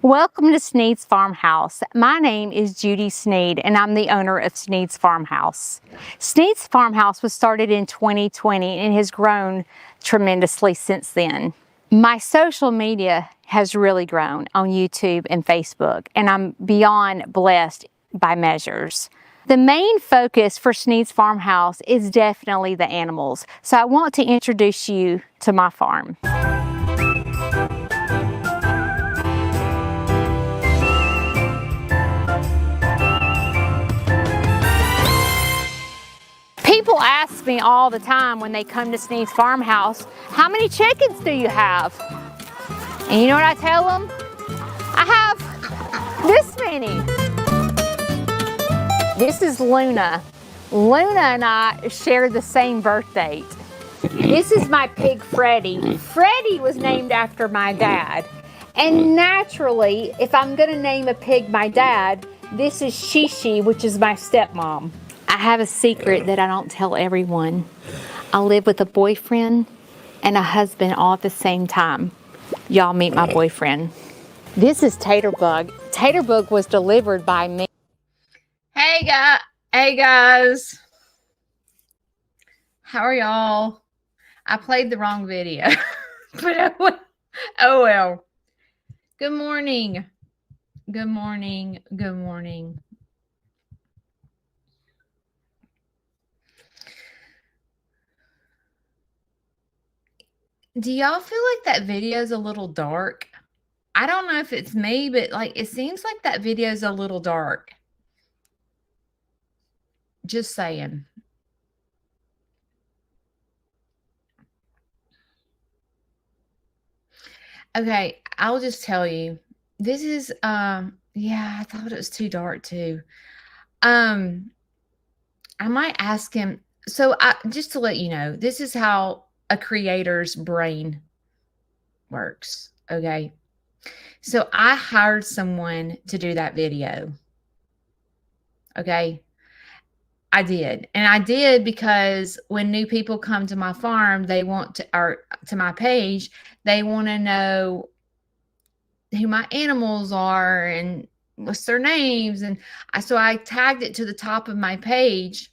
Welcome to Sneed's Farmhouse. My name is Judy Sneed, and I'm the owner of Sneed's Farmhouse. Sneed's Farmhouse was started in 2020 and has grown tremendously since then. My social media has really grown on YouTube and Facebook, and I'm beyond blessed by measures. The main focus for Sneed's Farmhouse is definitely the animals, so I want to introduce you to my farm. People ask me all the time when they come to Sneed's Farmhouse, how many chickens do you have? And you know what I tell them? I have this many. This is Luna. Luna and I share the same birth date. This is my pig, Freddie. Freddie was named after my dad. And naturally, if I'm gonna name a pig my dad, this is Shishi, which is my stepmom. I have a secret that I don't tell everyone. I live with a boyfriend and a husband all at the same time. Y'all meet my boyfriend. This is Taterbug. Taterbug was delivered by me. Hey guys. How are y'all? I played the wrong video. But oh well. Good morning. Good morning. Good morning. Do y'all feel like that video is a little dark? I don't know if it's me, but like it seems like that video is a little dark. Just saying. Okay, I'll just tell you. This is yeah, I thought it was too dark too. I might ask him. So just to let you know, this is how a creator's brain works. Okay. So I hired someone to do that video. Okay. I did. And I did because when new people come to my farm, they want to, or to my page, they want to know who my animals are and what's their names. And so I tagged it to the top of my page.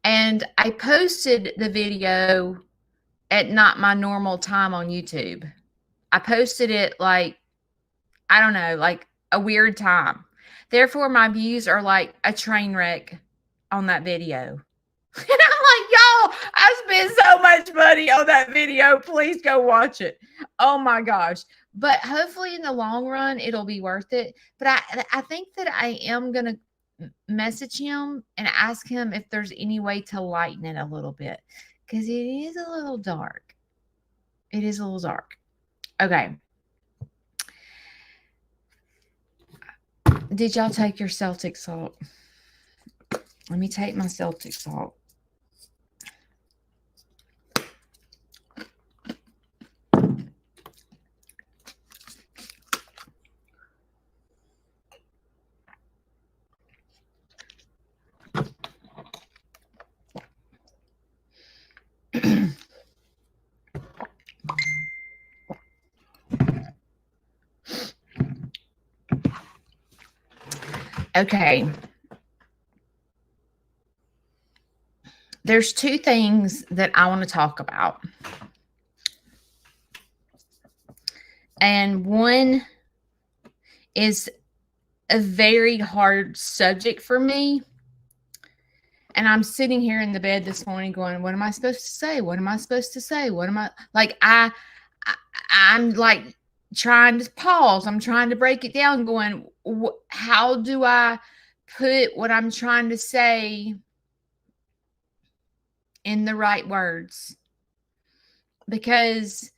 And I posted the video at not my normal time on YouTube. I posted it like, I don't know, like a weird time. Therefore, my views are like a train wreck on that video. And I'm like, y'all, I spent so much money on that video. Please go watch it. Oh my gosh. But hopefully in the long run, it'll be worth it. But I think that I am going to message him and ask him if there's any way to lighten it a little bit, because it is a little dark. It is a little dark. Okay. Did y'all take your Celtic salt? Let me take my Celtic salt. Okay. There's two things that I want to talk about. And one is a very hard subject for me. And I'm sitting here in the bed this morning going, what am I supposed to say? What am I supposed to say? What am I like? I'm like trying to pause. I'm trying to break it down going, how do I put what I'm trying to say in the right words? Because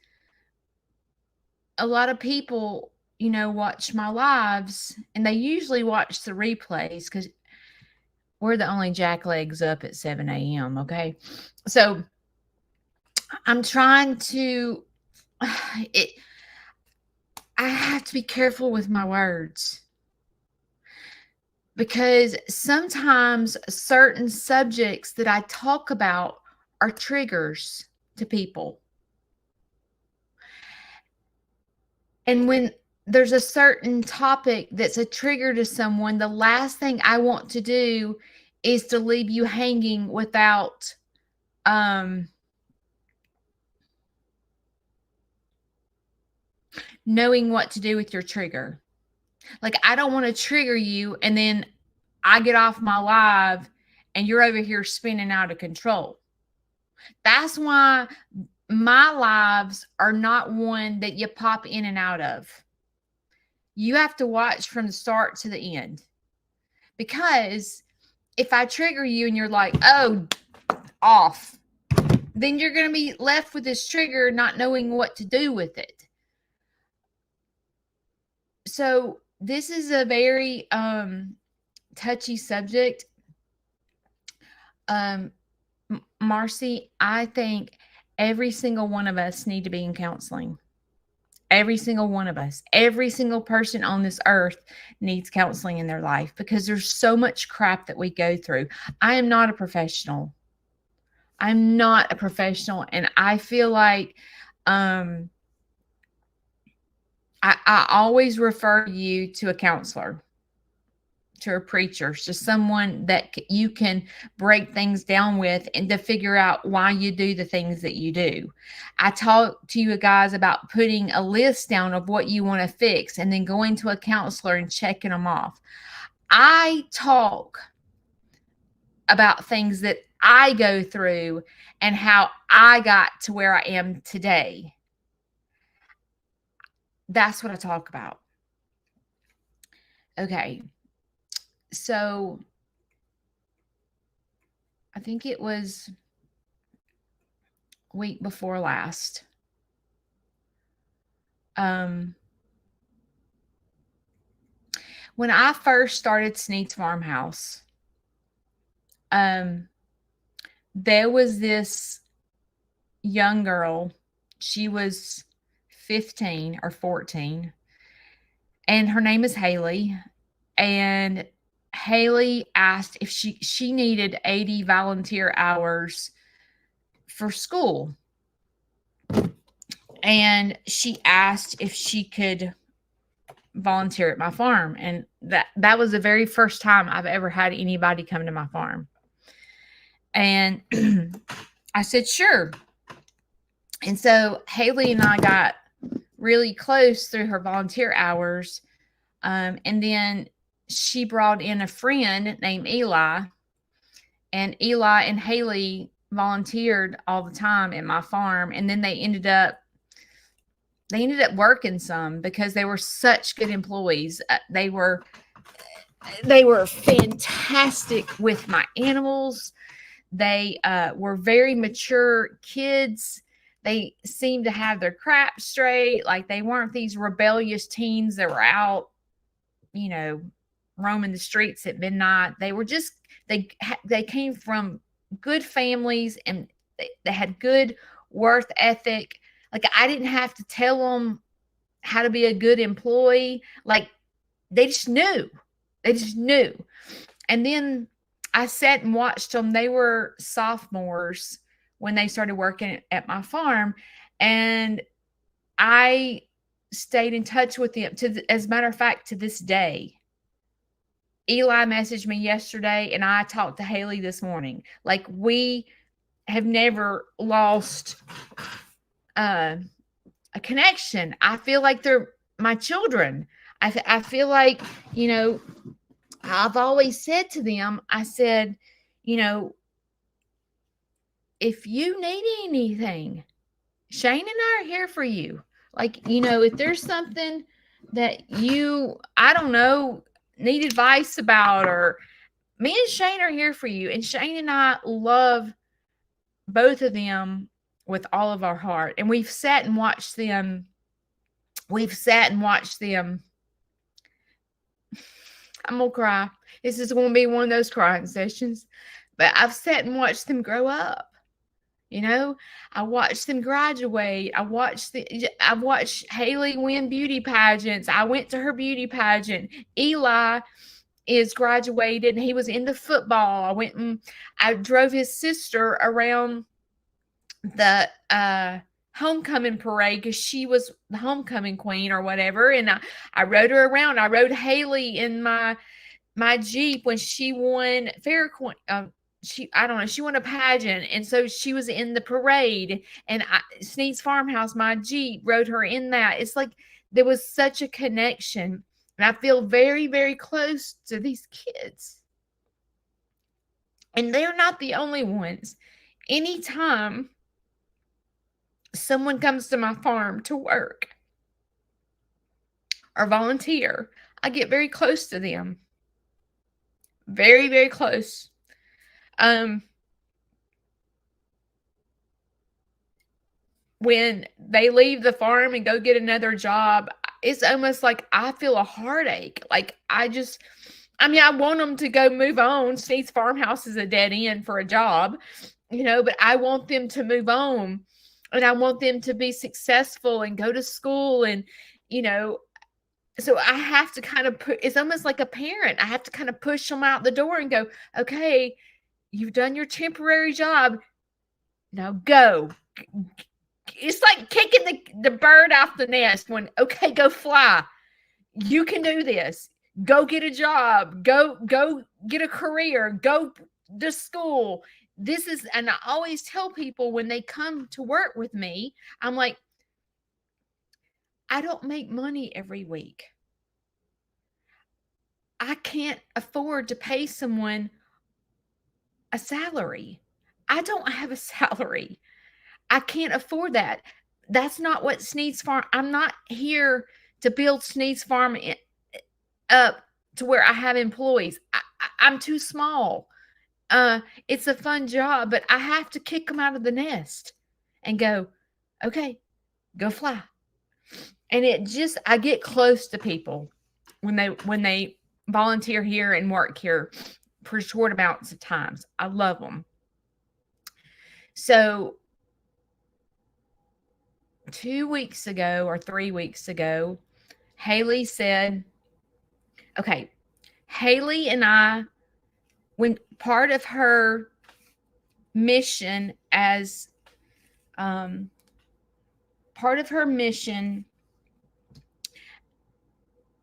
a lot of people, you know, watch my lives and they usually watch the replays because we're the only jacklegs up at 7 a.m. Okay. So I'm trying to, I have to be careful with my words because sometimes certain subjects that I talk about are triggers to people. And when there's a certain topic that's a trigger to someone, the last thing I want to do is to leave you hanging without knowing what to do with your trigger. Like, I don't want to trigger you and then I get off my live and you're over here spinning out of control. That's why my lives are not one that you pop in and out of. You have to watch from the start to the end. Because if I trigger you and you're like, oh, off, then you're going to be left with this trigger not knowing what to do with it. So this is a very touchy subject. Marcy, I think every single one of us need to be in counseling. Every single one of us, every single person on this earth needs counseling in their life because there's so much crap that we go through. I am not a professional. I'm not a professional. And I feel like I always refer you to a counselor, to a preacher, to someone that you can break things down with and to figure out why you do the things that you do. I talk to you guys about putting a list down of what you want to fix and then going to a counselor and checking them off. I talk about things that I go through and how I got to where I am today. That's what I talk about. Okay. So I think it was week before last. When I first started Sneed's Farmhouse, there was this young girl. She was 15 or 14, and her name is Haley. And Haley asked if she needed 80 volunteer hours for school. And she asked if she could volunteer at my farm. And that was the very first time I've ever had anybody come to my farm. And I said, sure. And so Haley and I got really close through her volunteer hours. And then she brought in a friend named Eli, and Eli and Haley volunteered all the time at my farm. And then they ended up working some because they were such good employees. They were fantastic with my animals. They were very mature kids. They seemed to have their crap straight. Like, they weren't these rebellious teens that were out, roaming the streets at midnight. They were just, they came from good families, and they had good work ethic. Like, I didn't have to tell them how to be a good employee. Like, they just knew. And then I sat and watched them. They were sophomores when they started working at my farm, and I stayed in touch with them. As a matter of fact, to this day. Eli messaged me yesterday, and I talked to Haley this morning. Like, we have never lost a connection. I feel like they're my children. I feel like, I've always said to them, I said, if you need anything, Shane and I are here for you. Like, if there's something that I don't know, need advice about, or me and Shane are here for you. And Shane and I love both of them with all of our heart. And we've sat and watched them. I'm going to cry. This is going to be one of those crying sessions. But I've sat and watched them grow up. I watched them graduate. I watched Haley win beauty pageants. I went to her beauty pageant. Eli is graduated, and he was into football. I went and I drove his sister around the homecoming parade because she was the homecoming queen or whatever. And I rode her around. I rode Haley in my Jeep when she won Fair Queen. I don't know, she won a pageant, and so she was in the parade. And Sneed's Farmhouse, my Jeep, rode her in that. It's like there was such a connection, and I feel very, very close to these kids. And they're not the only ones. Anytime someone comes to my farm to work or volunteer, I get very close to them. Very, very close. When they leave the farm and go get another job, it's almost like I feel a heartache. Like I want them to go move on. Sneed's Farmhouse is a dead end for a job, but I want them to move on, and I want them to be successful and go to school. And, so I have to kind of it's almost like a parent. I have to kind of push them out the door and go, okay, you've done your temporary job. Now go. It's like kicking the bird off the nest when, okay, go fly. You can do this. Go get a job. Go get a career. Go to school. And I always tell people when they come to work with me, I'm like, I don't make money every week. I can't afford to pay someone a salary. I don't have a salary. I can't afford that. That's not what Sneed's Farm. I'm not here to build Sneed's Farm up to where I have employees. I'm too small. It's a fun job, but I have to kick them out of the nest and go, okay, go fly. And I get close to people when they volunteer here and work here for short amounts of times. I love them. So 2 weeks ago or 3 weeks ago, Haley said, okay, Haley and I, when part of her mission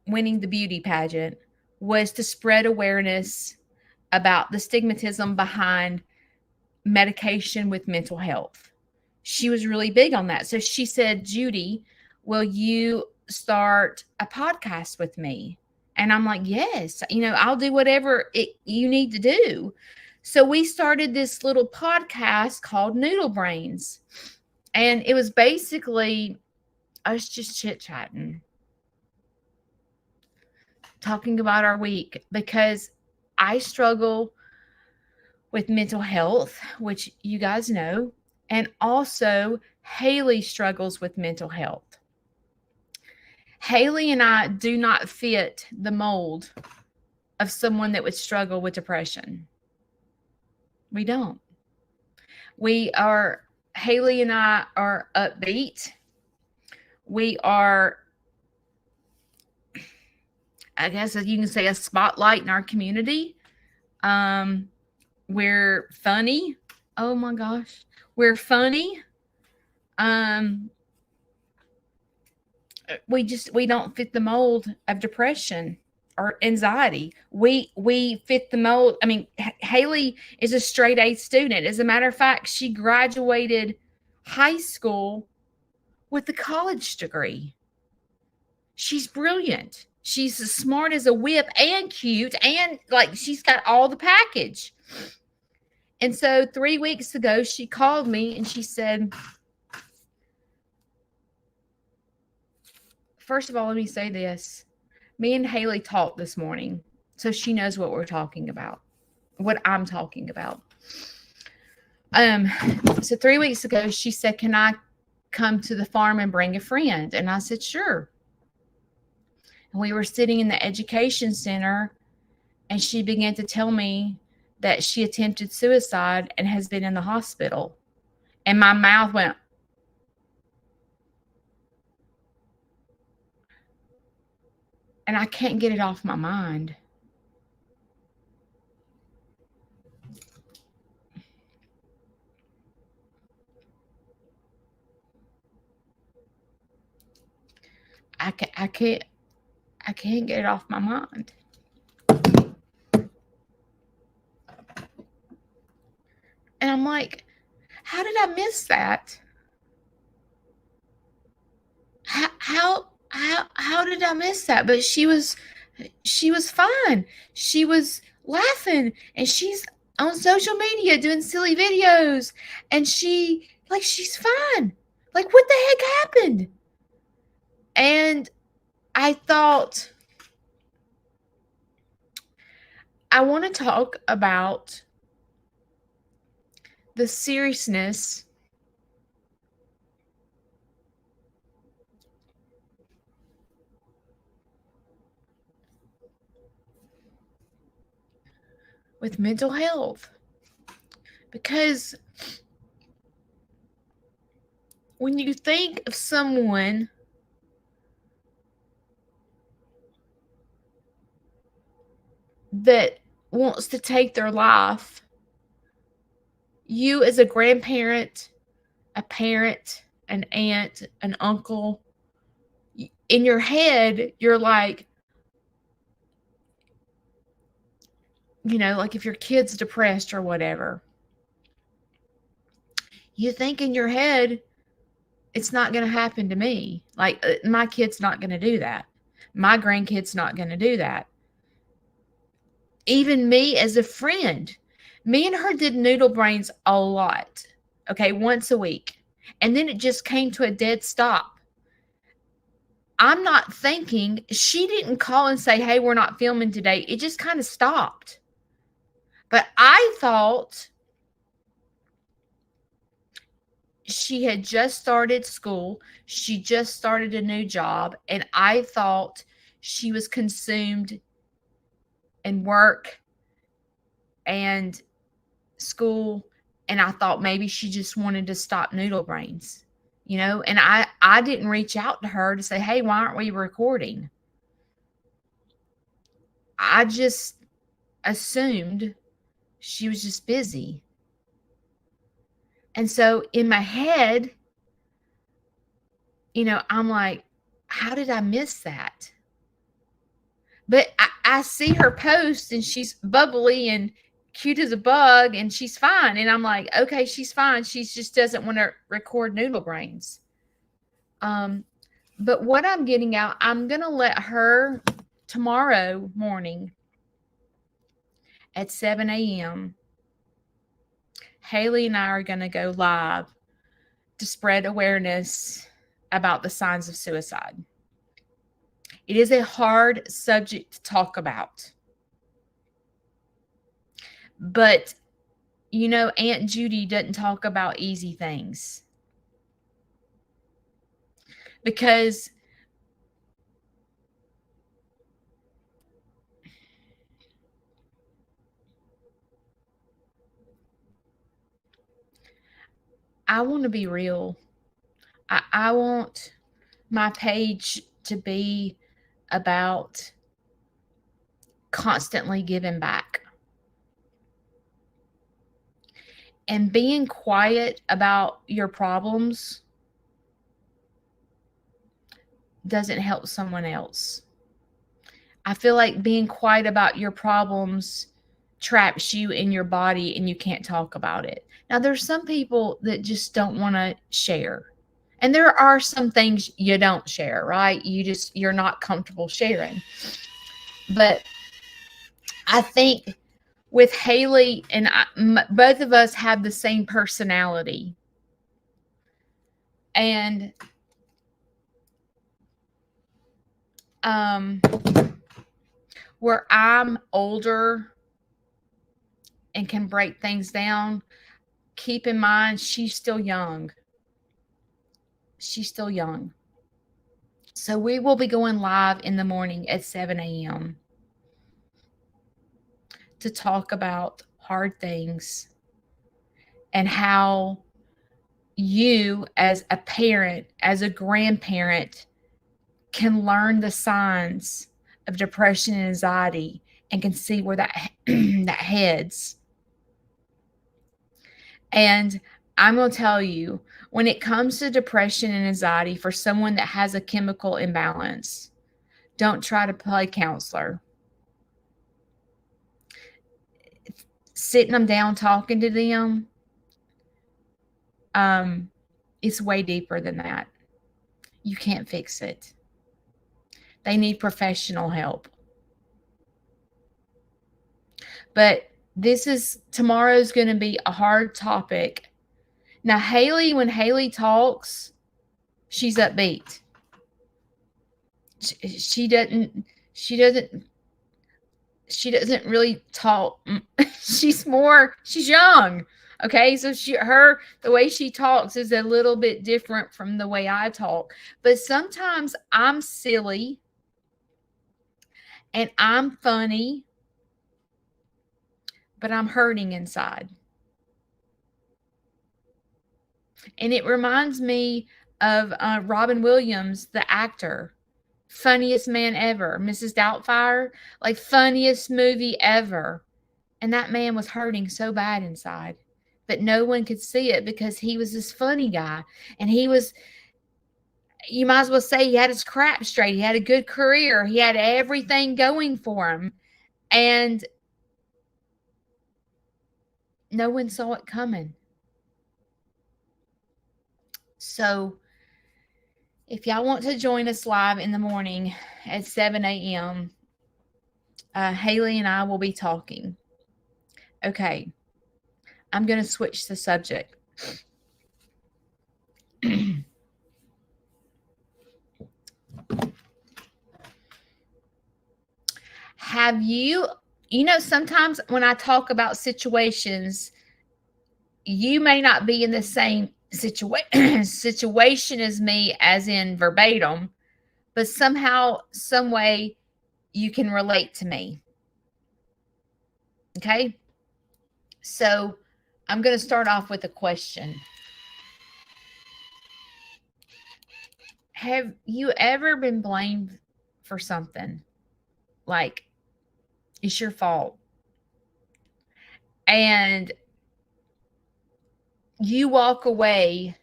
winning the beauty pageant was to spread awareness about the stigmatism behind medication with mental health. She was really big on that. So she said, Judy, will you start a podcast with me? And I'm like, yes, I'll do whatever you need to do. So we started this little podcast called Noodle Brains. And it was basically us just chit-chatting, talking about our week, because I struggle with mental health, which you guys know. And also, Haley struggles with mental health. Haley and I do not fit the mold of someone that would struggle with depression. We don't. Haley and I are upbeat. We are, I guess you can say, a spotlight in our community. We're funny. Oh my gosh. We're funny. We don't fit the mold of depression or anxiety. We fit the mold. I mean, Haley is a straight A student. As a matter of fact, she graduated high school with a college degree. She's brilliant. She's as smart as a whip and cute, and like she's got all the package. And so 3 weeks ago, she called me and she said, first of all, let me say this. Me and Haley talked this morning, so she knows what we're talking about, what I'm talking about. So 3 weeks ago, she said, can I come to the farm and bring a friend? And I said, sure. And we were sitting in the education center, and she began to tell me that she attempted suicide and has been in the hospital. And my mouth went, and I can't get it off my mind. I can't get it off my mind. And I'm like, how did I miss that? How did I miss that? But she was fine. She was laughing, and she's on social media doing silly videos, and she's fine. Like, what the heck happened? And I thought, I want to talk about the seriousness with mental health. Because when you think of someone that wants to take their life, you as a grandparent, a parent, an aunt, an uncle, in your head, you're like, like if your kid's depressed or whatever, you think in your head, it's not going to happen to me. Like, my kid's not going to do that. My grandkid's not going to do that. Even me as a friend, me and her did noodle brains a lot. Okay, once a week. And then it just came to a dead stop. I'm not thinking, she didn't call and say, hey, we're not filming today. It just kind of stopped. But I thought she had just started school. She just started a new job. And I thought she was consumed in work and school. And I thought maybe she just wanted to stop noodle brains, and I didn't reach out to her to say, hey, why aren't we recording? I just assumed she was just busy. And so in my head, I'm like, how did I miss that? But I see her post, and she's bubbly and cute as a bug, and she's fine. And I'm like, okay, she's fine. She just doesn't want to record noodle brains. But what I'm getting out, I'm going to let her tomorrow morning at 7 a.m. Haley and I are going to go live to spread awareness about the signs of suicide. It is a hard subject to talk about. But, Aunt Judy doesn't talk about easy things. Because I want to be real. I want my page to be about constantly giving back. And being quiet about your problems doesn't help someone else. I feel like being quiet about your problems traps you in your body and you can't talk about it. Now, there's some people that just don't want to share. And there are some things you don't share, right? You're not comfortable sharing. But I think with Haley and both of us have the same personality. And where I'm older and can break things down, keep in mind, she's still young. She's still young. So we will be going live in the morning at 7 a.m. to talk about hard things and how you as a parent, as a grandparent, can learn the signs of depression and anxiety and can see where that that heads. And I'm going to tell you, When it comes to depression and anxiety for someone that has a chemical imbalance, don't try to play counselor. Sitting them down, talking to them, it's way deeper than that. You can't fix it. They need professional help. But tomorrow's going to be a hard topic. Now, Haley, when Haley talks, she's upbeat. She doesn't really talk. She's young. Okay. So the way she talks is a little bit different from the way I talk, but sometimes I'm silly and I'm funny, but I'm hurting inside. And it reminds me of Robin Williams, the actor. Funniest man ever. Mrs. Doubtfire, like funniest movie ever. And that man was hurting so bad inside. But no one could see it because he was this funny guy. And you might as well say he had his crap straight. He had a good career. He had everything going for him. And no one saw it coming. So if y'all want to join us live in the morning at 7 a.m., Haley and I will be talking. Okay. I'm going to switch the subject. Sometimes when I talk about situations, you may not be in the same situation as me, as in verbatim, but somehow, some way, you can relate to me. Okay? So I'm going to start off with a question. Have you ever been blamed for something? Like, it's your fault. And you walk away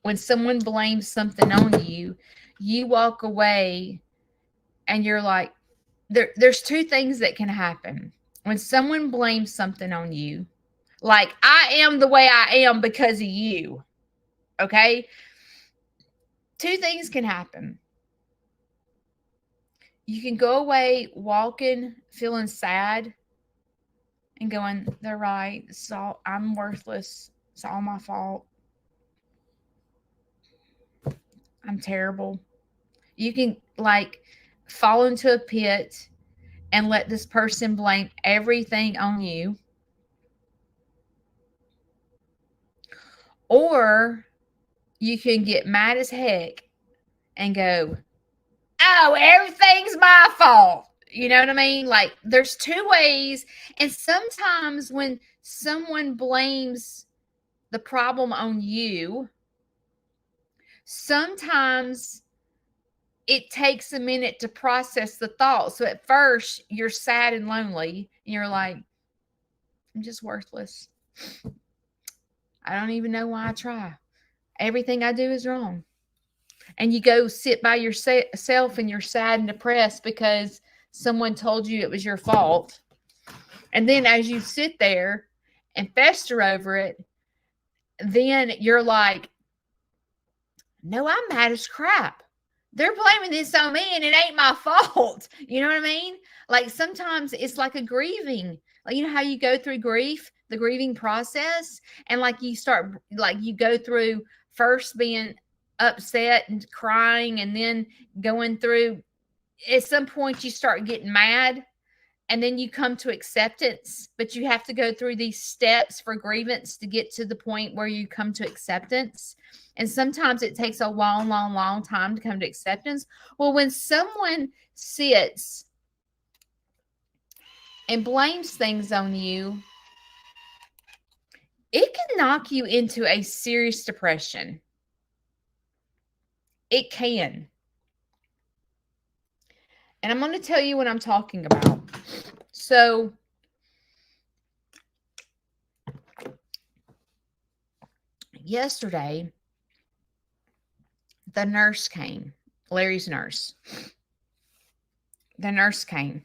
when someone blames something on you. You walk away and you're like, there's two things that can happen. When someone blames something on you, like, I am the way I am because of you. Okay? Two things can happen. You can go away walking, feeling sad, and going, they're right. I'm worthless. It's all my fault. I'm terrible. You can fall into a pit and let this person blame everything on you. Or you can get mad as heck and go, oh, everything's my fault. You know what I mean? Like, there's two ways. And sometimes when someone blames the problem on you, sometimes it takes a minute to process the thought. So at first you're sad and lonely and you're like, I'm just worthless. I don't even know why I try. Everything I do is wrong. And you go sit by yourself and you're sad and depressed because someone told you it was your fault. And then as you sit there and fester over it, then you're like, no, I'm mad as crap. They're blaming this on me and it ain't my fault. You know what I mean? Like, sometimes it's like a grieving. Like, you know how you go through grief, the grieving process, and you go through first being upset and crying, and then going through, at some point you start getting mad, and then you come to acceptance, but you have to go through these steps for grievance to get to the point where you come to acceptance. And sometimes it takes a long, long, long time to come to acceptance. Well, when someone sits and blames things on you, it can knock you into a serious depression. It can. And I'm going to tell you what I'm talking about. So, yesterday, The nurse came, Larry's nurse. The nurse came.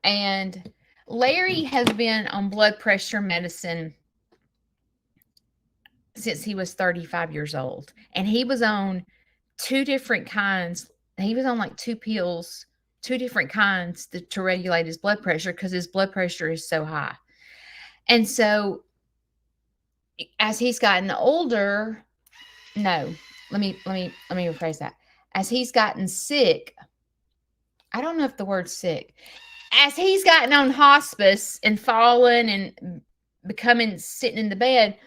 And Larry has been on blood pressure medicine since he was 35 years old. And he was on two different kinds. He was on like two pills, two different kinds to regulate his blood pressure because his blood pressure is so high. And so as he's gotten older, no, let me rephrase that. As he's gotten sick, I don't know if the word's sick. As he's gotten on hospice and fallen and becoming sitting in the bed,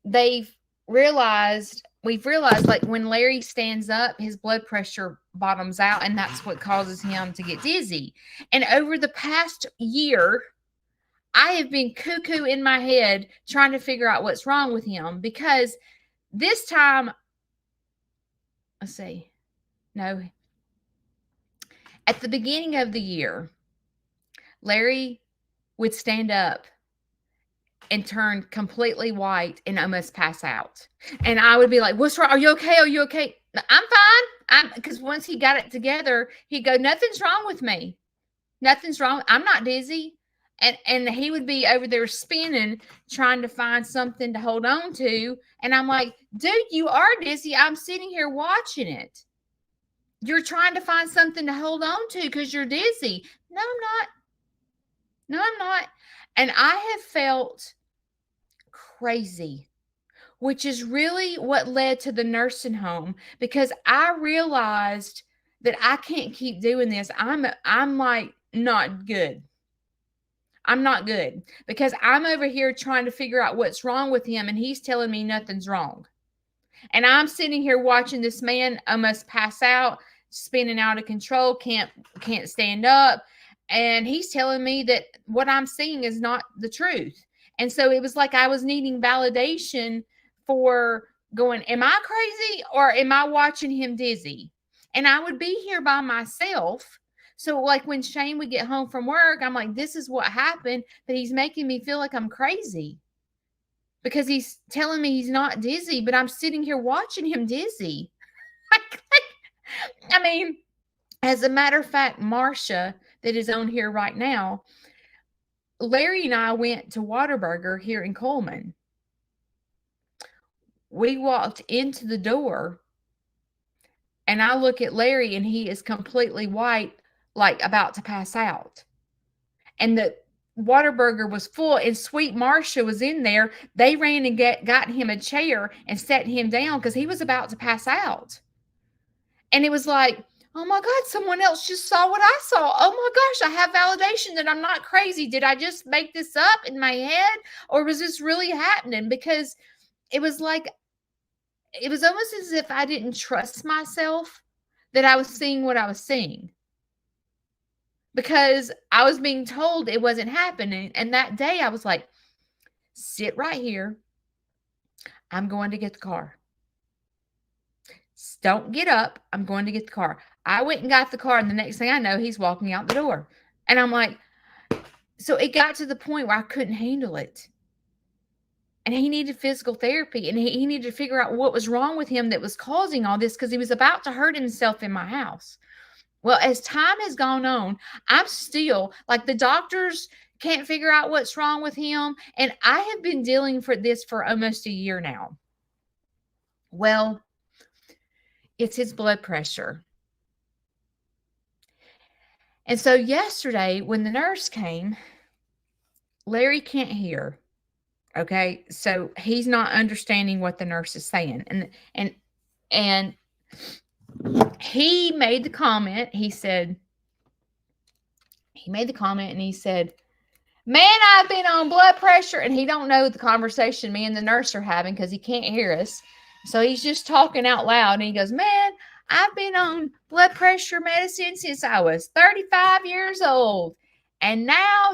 we've realized like when Larry stands up, his blood pressure bottoms out, and that's what causes him to get dizzy. And over the past year, I have been cuckoo in my head trying to figure out what's wrong with him, because this time, let's see, no, at the beginning of the year, Larry would stand up and turn completely white and almost pass out. And I would be like, what's wrong? Are you okay? Are you okay? I'm fine. Because once he got it together, he'd go, nothing's wrong with me. Nothing's wrong. I'm not dizzy. And he would be over there spinning, trying to find something to hold on to. And I'm like, dude, you are dizzy. I'm sitting here watching it. You're trying to find something to hold on to because you're dizzy. No, I'm not. No, I'm not. And I have felt crazy, which is really what led to the nursing home, because I realized that I can't keep doing this. I'm like not good. I'm not good because I'm over here trying to figure out what's wrong with him, and he's telling me nothing's wrong. And I'm sitting here watching this man almost pass out, spinning out of control, can't stand up. And he's telling me that what I'm seeing is not the truth. And so it was like I was needing validation for going, am I crazy or am I watching him dizzy? And I would be here by myself. So like when Shane would get home from work, I'm like, this is what happened, but he's making me feel like I'm crazy because he's telling me he's not dizzy, but I'm sitting here watching him dizzy. I mean, as a matter of fact, Marcia, that is on here right now, Larry and I went to Whataburger here in Coleman. We walked into the door, and I look at Larry, and he is completely white, like about to pass out. And the Whataburger was full, and sweet Marcia was in there. They ran and got him a chair and sat him down because he was about to pass out. And it was like, oh my God, someone else just saw what I saw. Oh my gosh, I have validation that I'm not crazy. Did I just make this up in my head, or was this really happening? Because it was like, it was almost as if I didn't trust myself that I was seeing what I was seeing, because I was being told it wasn't happening. And that day I was like, sit right here. I'm going to get the car. Don't get up. I'm going to get the car. I went and got the car, and the next thing I know, he's walking out the door. And I'm like, so it got to the point where I couldn't handle it. And he needed physical therapy, and he needed to figure out what was wrong with him that was causing all this, because he was about to hurt himself in my house. Well, as time has gone on, I'm still like, the doctors can't figure out what's wrong with him. And I have been dealing for this for almost a year now. Well, it's his blood pressure. And so yesterday when the nurse came, Larry can't hear. Okay. So he's not understanding what the nurse is saying. And he made the comment. He said, man, I've been on blood pressure. And he don't know the conversation me and the nurse are having because he can't hear us. So he's just talking out loud. And he goes, man, I've been on blood pressure medicine since I was 35 years old. And now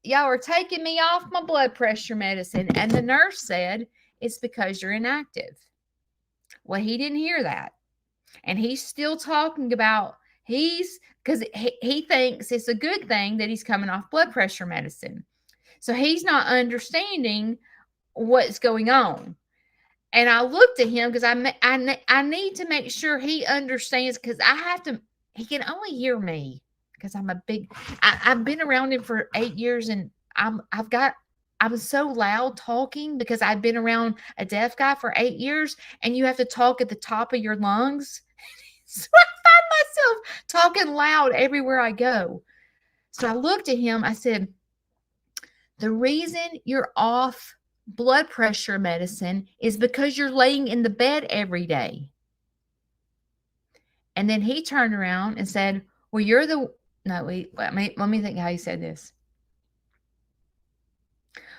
y'all are taking me off my blood pressure medicine. And the nurse said, it's because you're inactive. Well, he didn't hear that. And he's still talking about because he thinks it's a good thing that he's coming off blood pressure medicine. So he's not understanding what's going on. And I looked at him because I need to make sure he understands, because I have to. He can only hear me because I'm a big. I've been around him for 8 years, and I was so loud talking because I've been around a deaf guy for 8 years, and you have to talk at the top of your lungs. So I find myself talking loud everywhere I go. So I looked at him. I said, the reason you're off blood pressure medicine is because you're laying in the bed every day. And then he turned around and said, well, you're the, no, wait, let me think how he said this.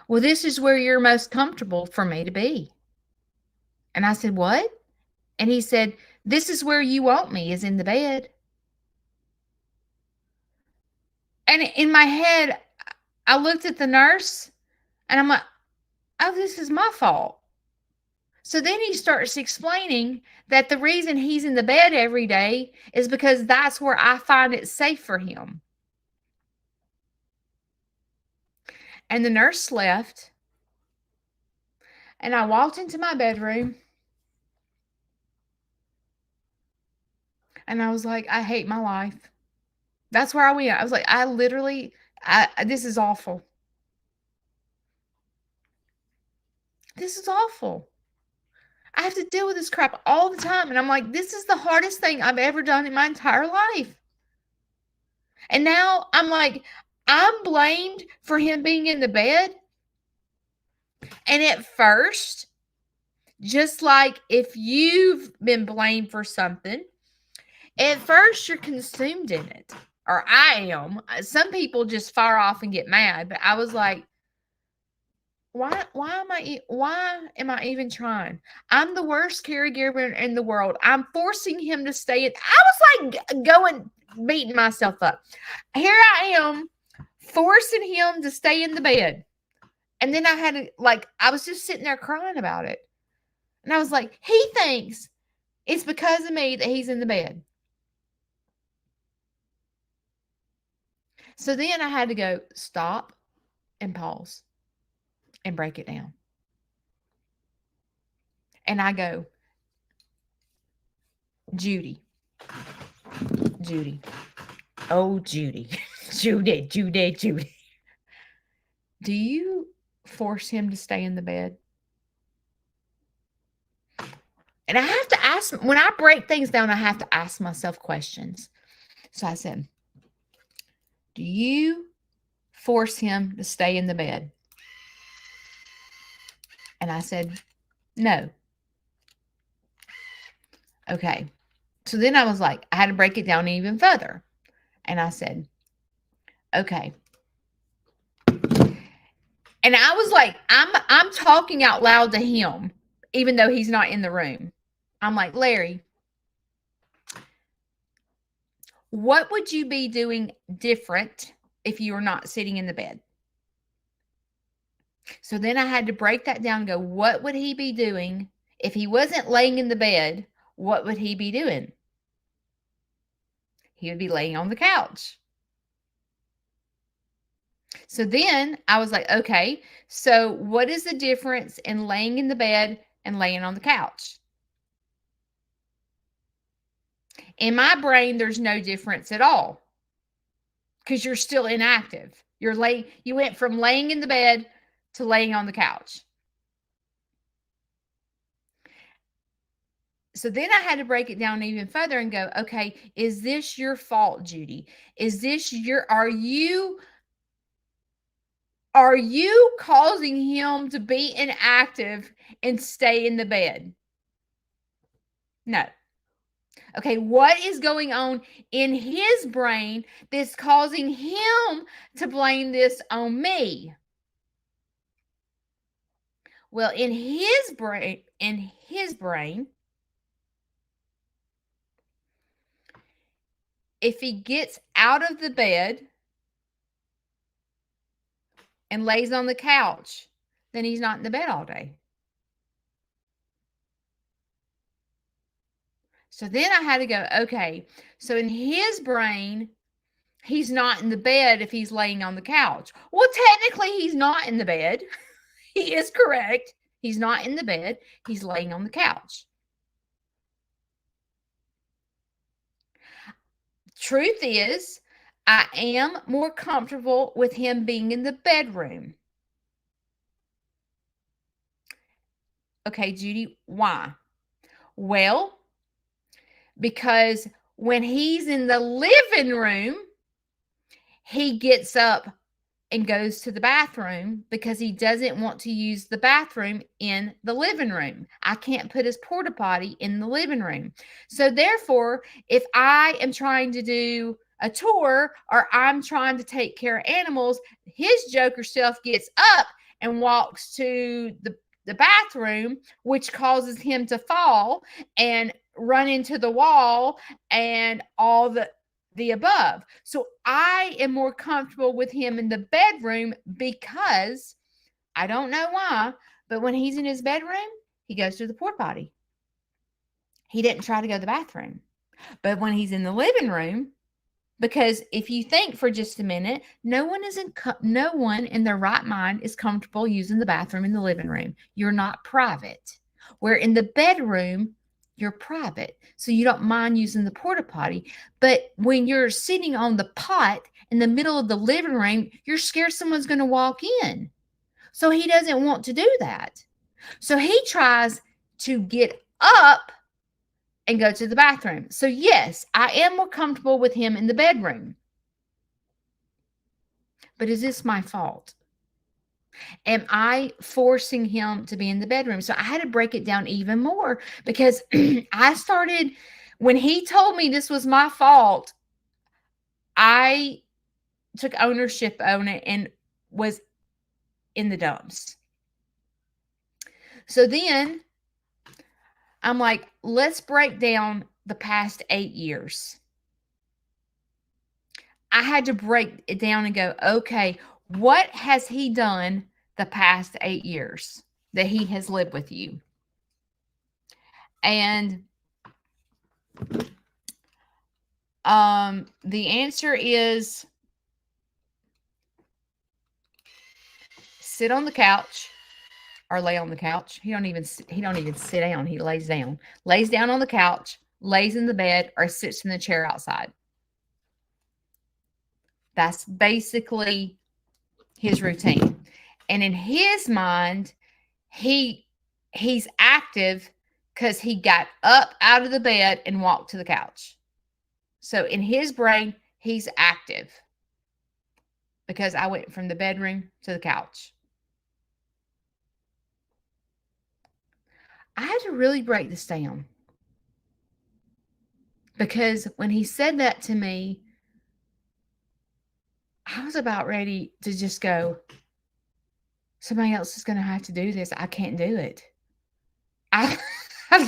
Well, this is where you're most comfortable for me to be. And I said, what? And he said, this is where you want me, is in the bed. And in my head, I looked at the nurse and I'm like, oh, this is my fault. So then he starts explaining that the reason he's in the bed every day is because that's where I find it safe for him. And the nurse left, and I walked into my bedroom, and I was like, I hate my life. That's where I went. I was like, this is awful. This is awful. I have to deal with this crap all the time. And I'm like, this is the hardest thing I've ever done in my entire life. And now I'm like, I'm blamed for him being in the bed. And at first, just like if you've been blamed for something, at first you're consumed in it. Or I am. Some people just fire off and get mad. But I was like, why am I even trying? I'm the worst caregiver in the world. I'm forcing him to stay in. I was like beating myself up. Here I am forcing him to stay in the bed. And then I had to, I was just sitting there crying about it. And I was like, he thinks it's because of me that he's in the bed. So then I had to go stop and pause and break it down. And I go, Judy. Oh, Judy. Judy. Do you force him to stay in the bed? And I have to ask, when I break things down, I have to ask myself questions. So I said, do you force him to stay in the bed? And I said, no. Okay. So then I was like, I had to break it down even further. And I said, okay. And I was like, I'm talking out loud to him, even though he's not in the room. I'm like, Larry, what would you be doing different if you were not sitting in the bed? So then I had to break that down and go, what would he be doing if he wasn't laying in the bed? What would he be doing? He would be laying on the couch. So then I was like, okay, so what is the difference in laying in the bed and laying on the couch? In my brain, there's no difference at all because you're still inactive. You went from laying in the bed to laying on the couch. So then I had to break it down even further and go, okay, is this your fault, Judy? Are you causing him to be inactive and stay in the bed? No. Okay, what is going on in his brain that's causing him to blame this on me? Well, in his brain, if he gets out of the bed and lays on the couch, then he's not in the bed all day. So then I had to go, okay, so in his brain, he's not in the bed if he's laying on the couch. Well, technically, he's not in the bed. He is correct. He's not in the bed. He's laying on the couch. Truth is, I am more comfortable with him being in the bedroom. Okay, Judy, why? Well, because when he's in the living room, he gets up and goes to the bathroom because he doesn't want to use the bathroom in the living room. I can't put his porta potty in the living room. So therefore, if I am trying to do a tour or I'm trying to take care of animals, his joker self gets up and walks to the bathroom, which causes him to fall and run into the wall and all the above. So I am more comfortable with him in the bedroom because I don't know why, but when he's in his bedroom, he goes to the porta potty. He didn't try to go to the bathroom. But when he's in the living room, because if you think for just a minute, no one in their right mind is comfortable using the bathroom in the living room. You're not private. Where in the bedroom, you're private. So you don't mind using the porta potty. But when you're sitting on the pot in the middle of the living room, you're scared someone's going to walk in. So he doesn't want to do that. So he tries to get up and go to the bathroom. So yes, I am more comfortable with him in the bedroom. But is this my fault? Am I forcing him to be in the bedroom? So I had to break it down even more because I started, when he told me this was my fault, I took ownership on it and was in the dumps. So then I'm like, let's break down the past 8 years. I had to break it down and go, okay, what has he done the past 8 years that he has lived with you? And the answer is sit on the couch or lay on the couch. He don't even sit down. He lays down on the couch, lays in the bed, or sits in the chair outside. That's basically his routine. And in his mind, he's active because he got up out of the bed and walked to the couch. So in his brain, he's active because I went from the bedroom to the couch. I had to really break this down because when he said that to me, I was about ready to just go, somebody else is going to have to do this. I can't do it. I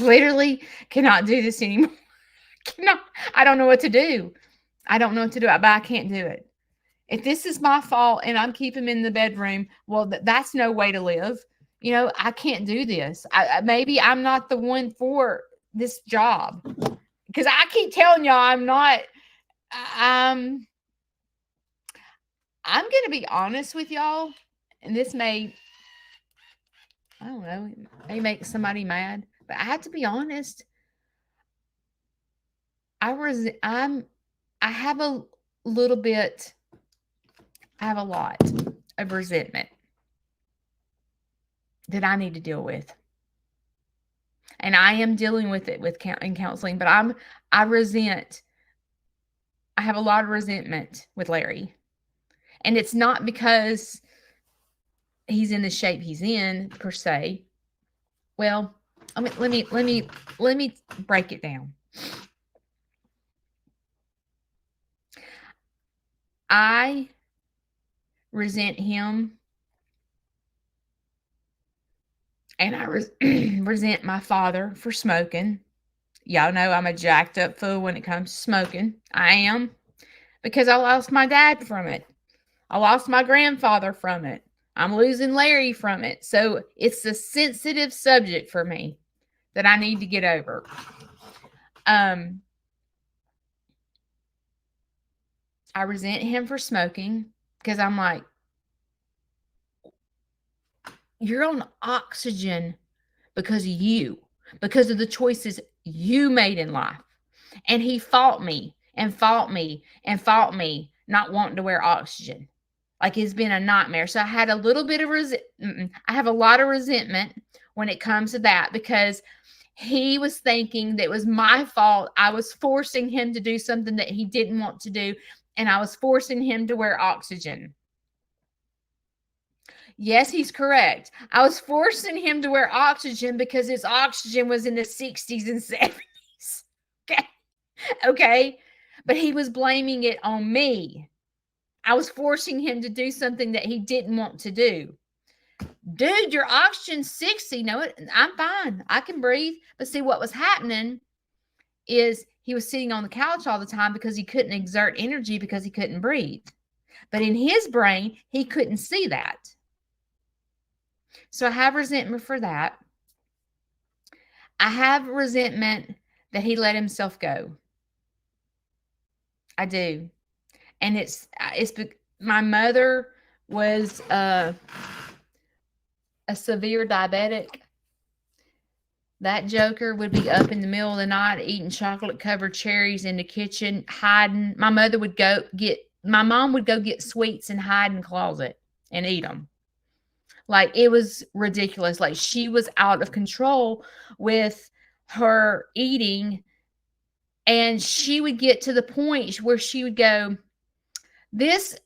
literally cannot do this anymore. I don't know what to do. But I can't do it. If this is my fault and I'm keeping him in the bedroom, well, that's no way to live. I can't do this. Maybe I'm not the one for this job because I keep telling y'all I'm not. I'm going to be honest with y'all, and this may, I don't know, may make somebody mad, but I have to be honest. I have a little bit. I have a lot of resentment that I need to deal with. And I am dealing with it in counseling, but I have a lot of resentment with Larry. And it's not because he's in the shape he's in per se. Well, let me break it down. I resent him. And I resent my father for smoking. Y'all know I'm a jacked up fool when it comes to smoking. I am. Because I lost my dad from it. I lost my grandfather from it. I'm losing Larry from it. So it's a sensitive subject for me that I need to get over. I resent him for smoking because I'm like, you're on oxygen because of you, because of the choices you made in life. And he fought me and fought me and fought me, not wanting to wear oxygen. Like it's been a nightmare. So I had a little bit of I have a lot of resentment when it comes to that, because he was thinking that it was my fault. I was forcing him to do something that he didn't want to do, and I was forcing him to wear oxygen. Yes, he's correct. I was forcing him to wear oxygen because his oxygen was in the 60s and 70s. Okay. Okay. But he was blaming it on me. I was forcing him to do something that he didn't want to do. Dude, your oxygen's 60. No, I'm fine. I can breathe. But see, what was happening is he was sitting on the couch all the time because he couldn't exert energy because he couldn't breathe. But in his brain, he couldn't see that. So I have resentment for that. I have resentment that he let himself go. I do. And it's my mother was a severe diabetic. That joker would be up in the middle of the night eating chocolate covered cherries in the kitchen, hiding. My mom would go get sweets and hide in the closet and eat them. Like, it was ridiculous. Like, she was out of control with her eating. And she would get to the point where she would go, this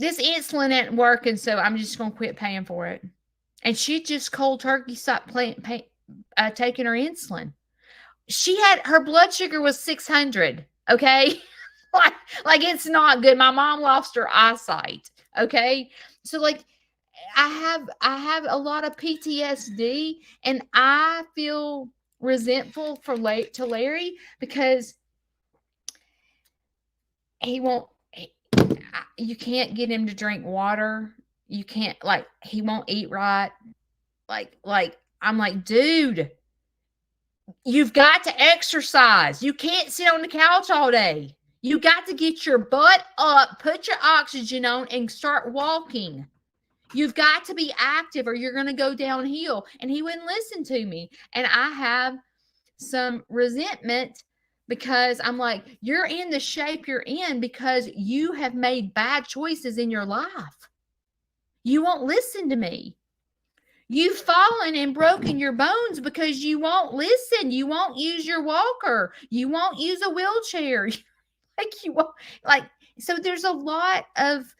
insulin ain't working, so I'm just going to quit paying for it. And she just cold turkey stopped taking her insulin. She had, her blood sugar was 600. Okay. like it's not good. My mom lost her eyesight. Okay. So like, I have a lot of PTSD, and I feel resentful to Larry because he won't, you can't get him to drink water. You can't, like, he won't eat right. Like I'm like, dude, you've got to exercise. You can't sit on the couch all day. You got to get your butt up, put your oxygen on, and start walking. You've got to be active or you're going to go downhill. And he wouldn't listen to me. And I have some resentment because I'm like, you're in the shape you're in because you have made bad choices in your life. You won't listen to me. You've fallen and broken your bones because you won't listen. You won't use your walker. You won't use a wheelchair. So there's a lot of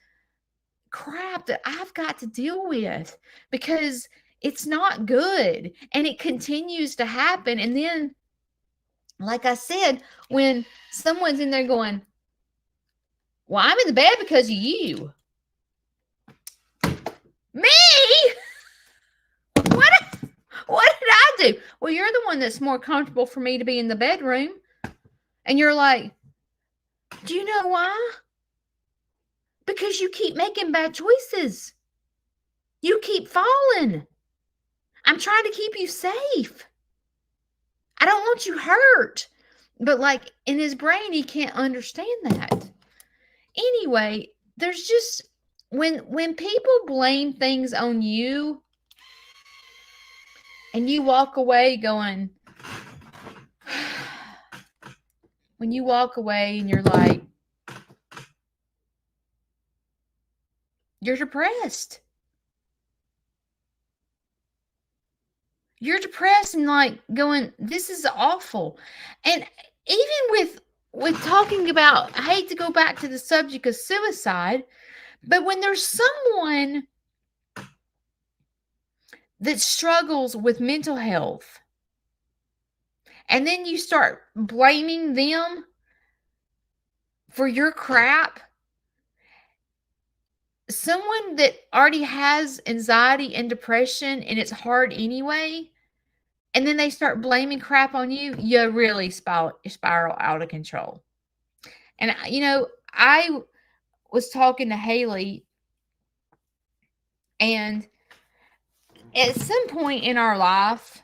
crap that I've got to deal with because it's not good and it continues to happen. And then, like I said, when someone's in there going, well, I'm in the bed because of you. Me? What did I do? Well, you're the one that's more comfortable for me to be in the bedroom. And you're like, do you know why? Because you keep making bad choices. You keep falling. I'm trying to keep you safe. I don't want you hurt. But like in his brain, he can't understand that. Anyway, there's just, when people blame things on you and you walk away going, when you walk away and you're like, you're depressed. You're depressed and like going, this is awful. And even with talking about, I hate to go back to the subject of suicide, but when there's someone that struggles with mental health, and then you start blaming them for your crap, someone that already has anxiety and depression and it's hard anyway, and then they start blaming crap on you, you really spiral out of control. And, I was talking to Haley, and at some point in our life,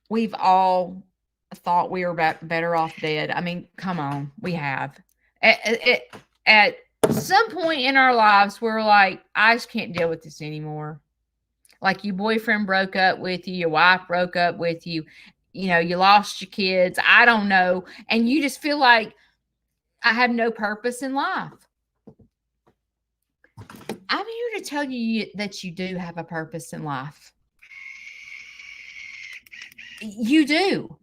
we've all thought we were better off dead. I mean, come on, we have. At some point in our lives, we're like, I just can't deal with this anymore. Like your boyfriend broke up with you, your wife broke up with you, you lost your kids. I don't know. And you just feel like I have no purpose in life. I'm here to tell you that you do have a purpose in life. You do.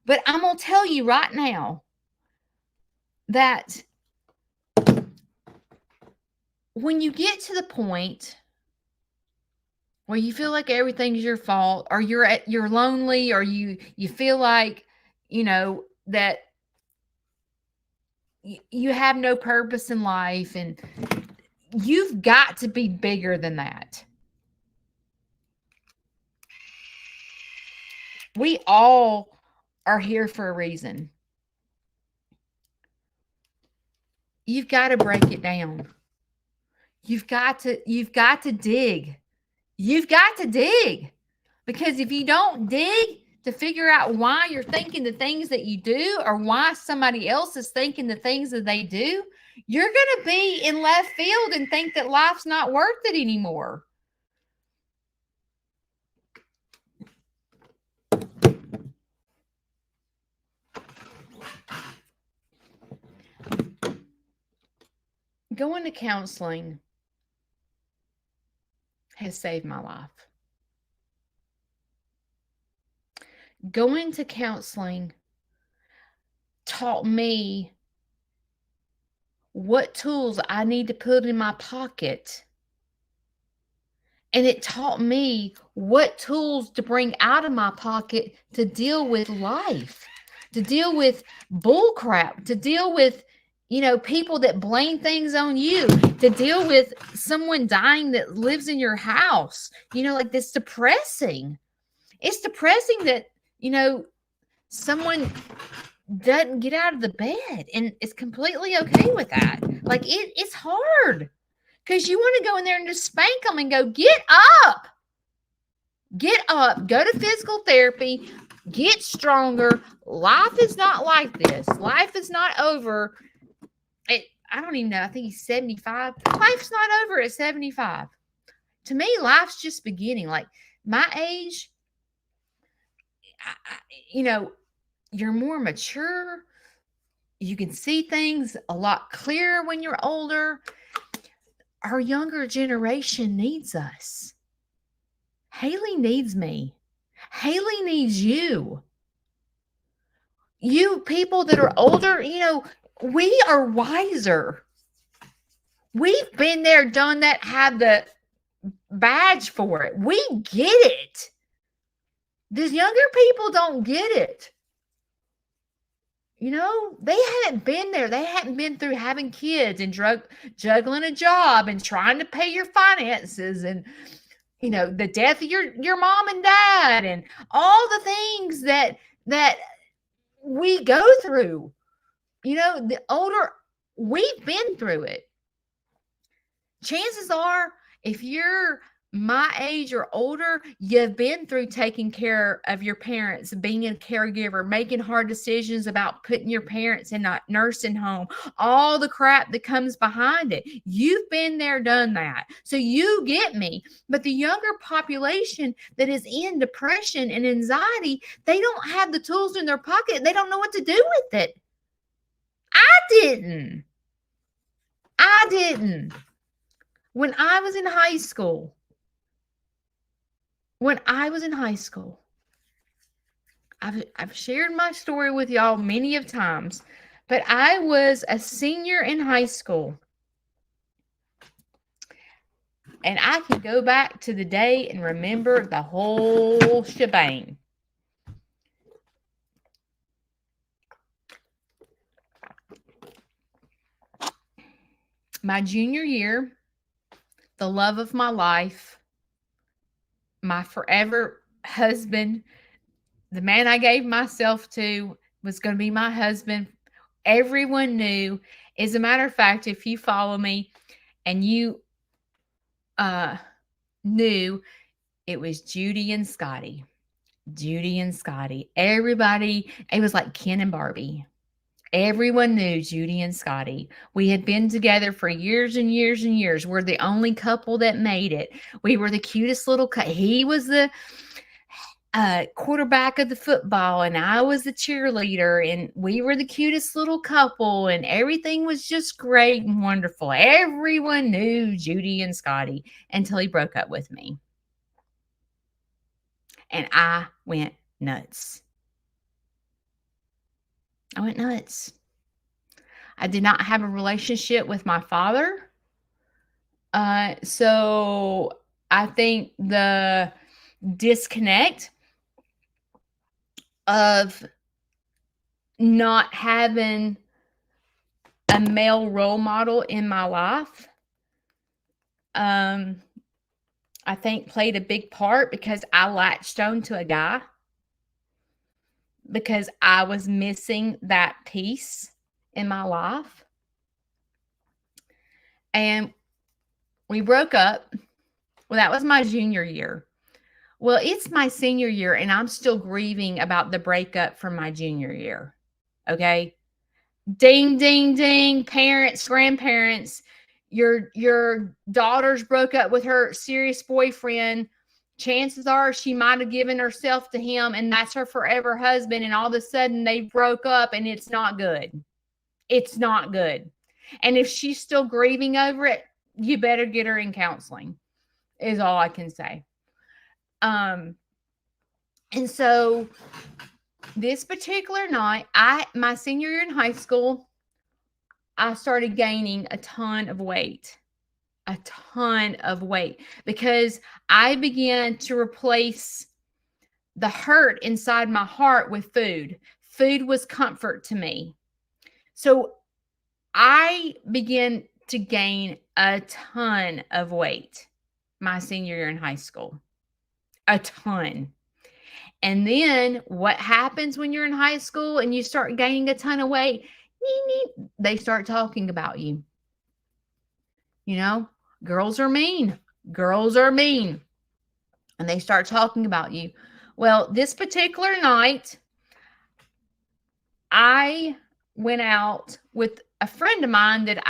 But I'm going to tell you right now that when you get to the point where you feel like everything's your fault, or you're lonely, or you feel like, that you have no purpose in life, and you've got to be bigger than that. We all are here for a reason. You've got to break it down. You've got to dig. You've got to dig. Because if you don't dig to figure out why you're thinking the things that you do, or why somebody else is thinking the things that they do, you're going to be in left field and think that life's not worth it anymore. Going to counseling has saved my life. Going to counseling taught me what tools I need to put in my pocket. And it taught me what tools to bring out of my pocket to deal with life, to deal with bull crap, to deal with, people that blame things on you, to deal with someone dying that lives in your house. Like, this depressing. It's depressing that, someone doesn't get out of the bed and is completely okay with that. Like, it's hard. Because you want to go in there and just spank them and go, get up, go to physical therapy, get stronger. Life is not like this. Life is not over. I don't even know. I think he's 75. Life's not over at 75. To me, life's just beginning. Like, my age, you're more mature. You can see things a lot clearer when you're older. Our younger generation needs us. Haley needs me. Haley needs you. You people that are older, we are wiser. We've been there, done that, have the badge for it. We get it. These younger people don't get it. They hadn't been there. They hadn't been through having kids and juggling a job and trying to pay your finances and, the death of your mom and dad and all the things that we go through. The older, we've been through it. Chances are, if you're my age or older, you've been through taking care of your parents, being a caregiver, making hard decisions about putting your parents in a nursing home, all the crap that comes behind it. You've been there, done that. So you get me. But the younger population that is in depression and anxiety, they don't have the tools in their pocket. They don't know what to do with it. I didn't. When I was in high school, I've shared my story with y'all many of times, but I was a senior in high school. And I can go back to the day and remember the whole shebang. My junior year, the love of my life, my forever husband, the man I gave myself to was going to be my husband. Everyone knew. As a matter of fact, if you follow me and you knew, it was Judy and Scotty. Everybody, it was like Ken and Barbie. Everyone knew Judy and Scotty. We had been together for years and years and years. We're the only couple that made it. We were the cutest little he was the quarterback of the football, and I was the cheerleader, and we were the cutest little couple, and everything was just great and wonderful. Everyone knew Judy and Scotty until he broke up with me. And I went nuts. I went nuts. I did not have a relationship with my father. So I think the disconnect of not having a male role model in my life, I think played a big part, because I latched on to a guy because I was missing that piece in my life. And we broke up. Well, that was my junior year. Well, it's my senior year, and I'm still grieving about the breakup from my junior year. Okay. Ding, ding, ding. Parents, grandparents, your daughter's broke up with her serious boyfriend. Chances are she might have given herself to him, and that's her forever husband. And all of a sudden they broke up, and it's not good. It's not good. And if she's still grieving over it, you better get her in counseling, is all I can say. And so this particular night, my senior year in high school, I started gaining a ton of weight, because I began to replace the hurt inside my heart with food. Food was comfort to me. So I began to gain a ton of weight my senior year in high school. A ton. And then what happens when you're in high school and you start gaining a ton of weight? They start talking about you. You know, girls are mean. Girls are mean. And they start talking about you. Well, this particular night, I went out with a friend of mine that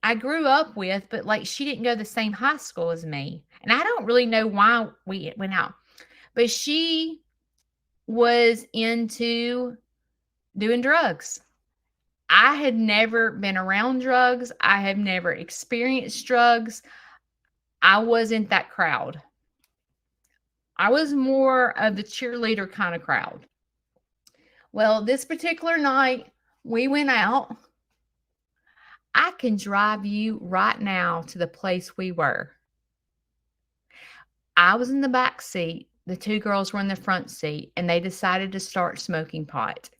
I grew up with, but like she didn't go to the same high school as me. And I don't really know why we went out, but she was into doing drugs. I had never been around drugs. I have never experienced drugs. I wasn't that crowd. I was more of the cheerleader kind of crowd. Well, this particular night, we went out. I can drive you right now to the place we were. I was in the back seat. The two girls were in the front seat, and they decided to start smoking pot.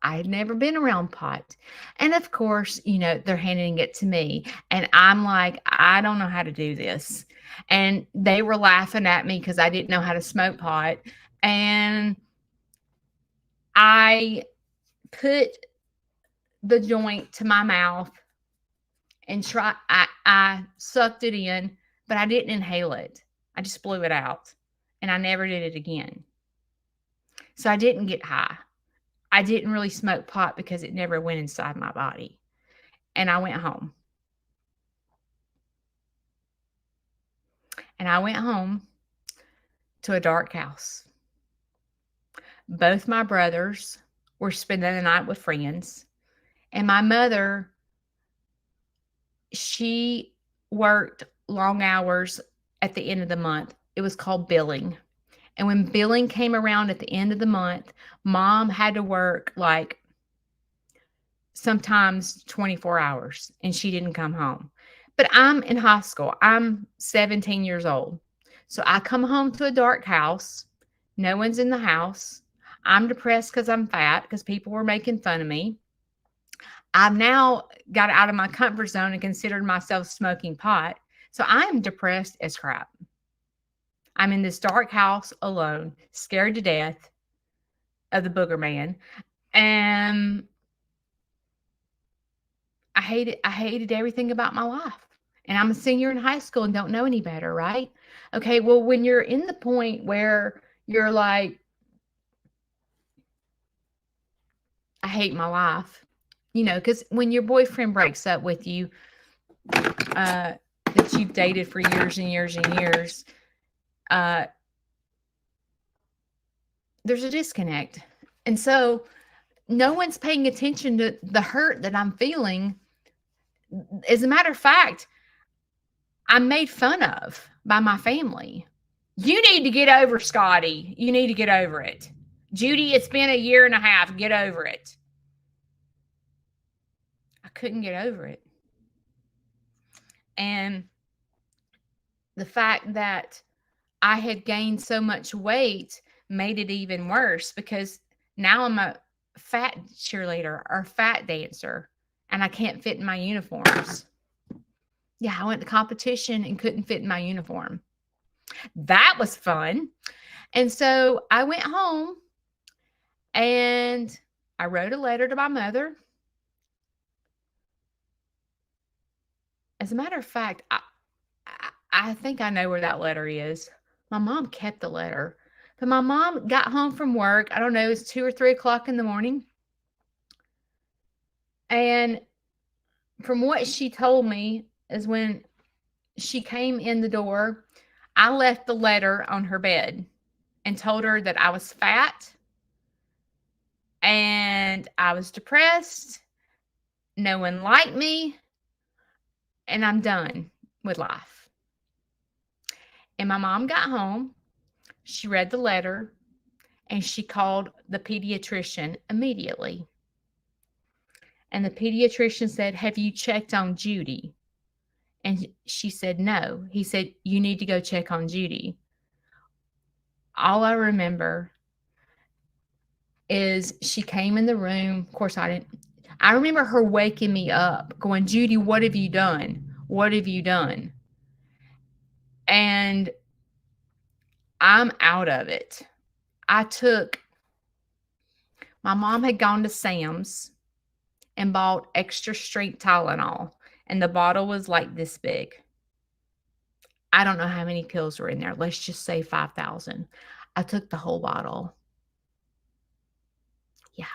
I had never been around pot. And of course, they're handing it to me. And I'm like, I don't know how to do this. And they were laughing at me because I didn't know how to smoke pot. And I put the joint to my mouth and I sucked it in, but I didn't inhale it. I just blew it out. And I never did it again. So I didn't get high. I didn't really smoke pot because it never went inside my body. And I went home. And I went home to a dark house. Both my brothers were spending the night with friends. And my mother, she worked long hours at the end of the month. It was called billing. And when billing came around at the end of the month, mom had to work like sometimes 24 hours, and she didn't come home. But I'm in high school. I'm 17 years old. So I come home to a dark house. No one's in the house. I'm depressed because I'm fat, because people were making fun of me. I've now got out of my comfort zone and considered myself smoking pot. So I am depressed as crap. I'm in this dark house alone, scared to death of the booger man. And I hated everything about my life. And I'm a senior in high school and don't know any better, right? Okay, well, when you're in the point where you're like, hate my life. Because when your boyfriend breaks up with you, that you've dated for years and years and years, there's a disconnect. And so no one's paying attention to the hurt that I'm feeling. As a matter of fact, I'm made fun of by my family. You need to get over Scotty. You need to get over it. Judy, it's been a year and a half. Get over it. I couldn't get over it. And the fact that I had gained so much weight made it even worse, because now I'm a fat cheerleader or fat dancer and I can't fit in my uniforms. Yeah, I went to competition and couldn't fit in my uniform. That was fun. And so I went home and I wrote a letter to my mother. As a matter of fact, I think I know where that letter is. My mom kept the letter. But my mom got home from work. I don't know, it was 2 or 3 o'clock in the morning. And from what she told me is when she came in the door, I left the letter on her bed and told her that I was fat and I was depressed. No one liked me and I'm done with life. And my mom got home. She read the letter and she called the pediatrician immediately. And the pediatrician said, "Have you checked on Judy?" And she said, "No." He said, "You need to go check on Judy." All I remember is she came in the room. Of course, I remember her waking me up going, "Judy, what have you done? What have you done?" And I'm out of it. My mom had gone to Sam's and bought extra strength Tylenol, and the bottle was like this big. I don't know how many pills were in there. Let's just say 5,000. I took the whole bottle. Yeah.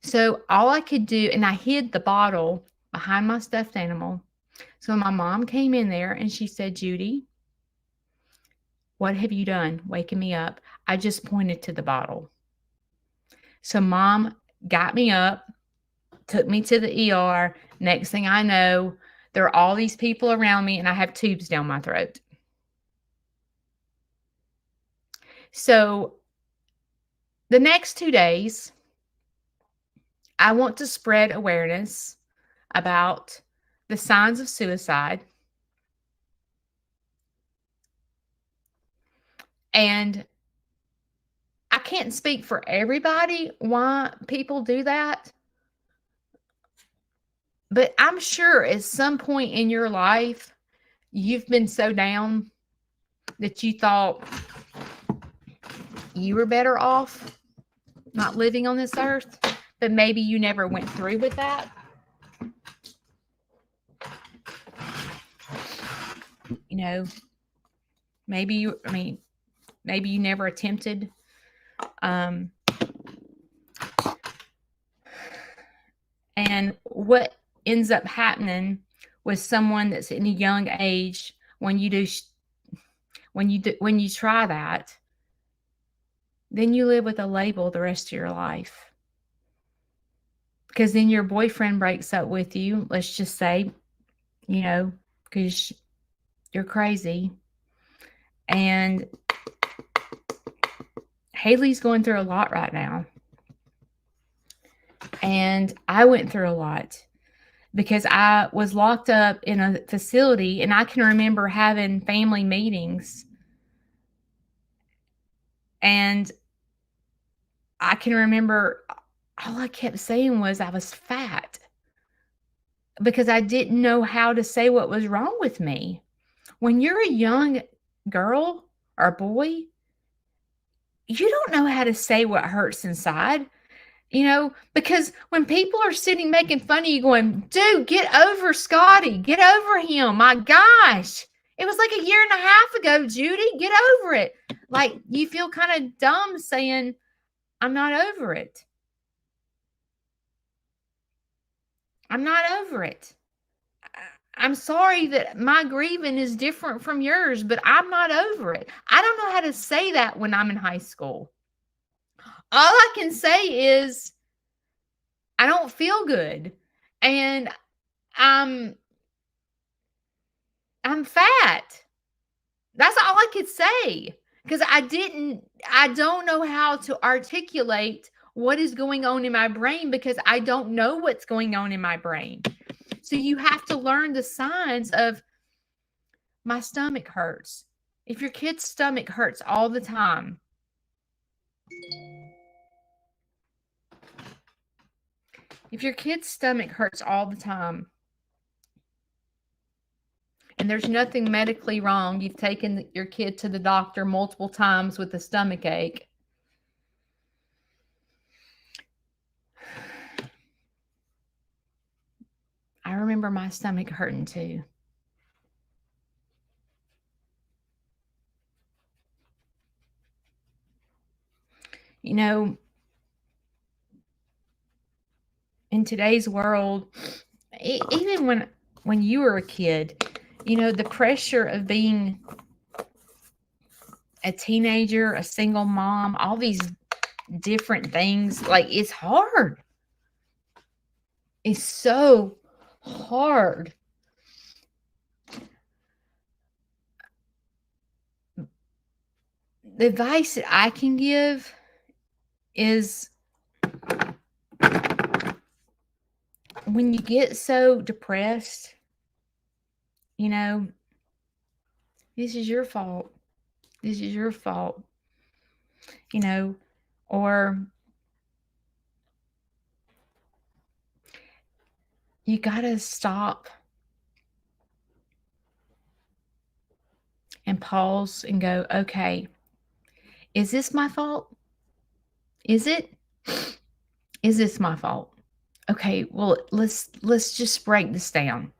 So all I could do, and I hid the bottle behind my stuffed animal. So my mom came in there and she said, "Judy, what have you done waking me up?" I just pointed to the bottle. So mom got me up, took me to the ER. Next thing I know, there are all these people around me and I have tubes down my throat. So the next 2 days, I want to spread awareness about the signs of suicide. And I can't speak for everybody why people do that. But I'm sure at some point in your life, you've been so down that you thought you were better off not living on this earth, but maybe you never went through with that. Maybe you never attempted. And what ends up happening with someone that's in a young age, when you try that, then you live with a label the rest of your life. Because then your boyfriend breaks up with you, let's just say, because you're crazy. And Haley's going through a lot right now. And I went through a lot because I was locked up in a facility, and I can remember having family meetings. And I can remember all I kept saying was I was fat because I didn't know how to say what was wrong with me. When you're a young girl or boy, you don't know how to say what hurts inside, because when people are sitting making fun of you going, "Dude, get over Scotty, get over him. My gosh, it was like a year and a half ago, Judy, get over it." Like, you feel kind of dumb saying, "I'm not over it." I'm not over it. I'm sorry that my grieving is different from yours, but I'm not over it. I don't know how to say that when I'm in high school. All I can say is I don't feel good and I'm I'm fat. That's all I could say because I don't know how to articulate what is going on in my brain because I don't know what's going on in my brain. So you have to learn the signs of my stomach hurts. If your kid's stomach hurts all the time, if your kid's stomach hurts all the time and there's nothing medically wrong, you've taken your kid to the doctor multiple times with a stomach ache, I remember my stomach hurting too. You know, in today's world, even when you were a kid, you know, the pressure of being a teenager, a single mom, all these different things, like it's hard. It's so hard. The advice that I can give is when you get so depressed, you know, this is your fault. This is your fault. You know, or you got to stop and pause and go, okay, is this my fault? Is it? Is this my fault? Okay, well, let's just break this down.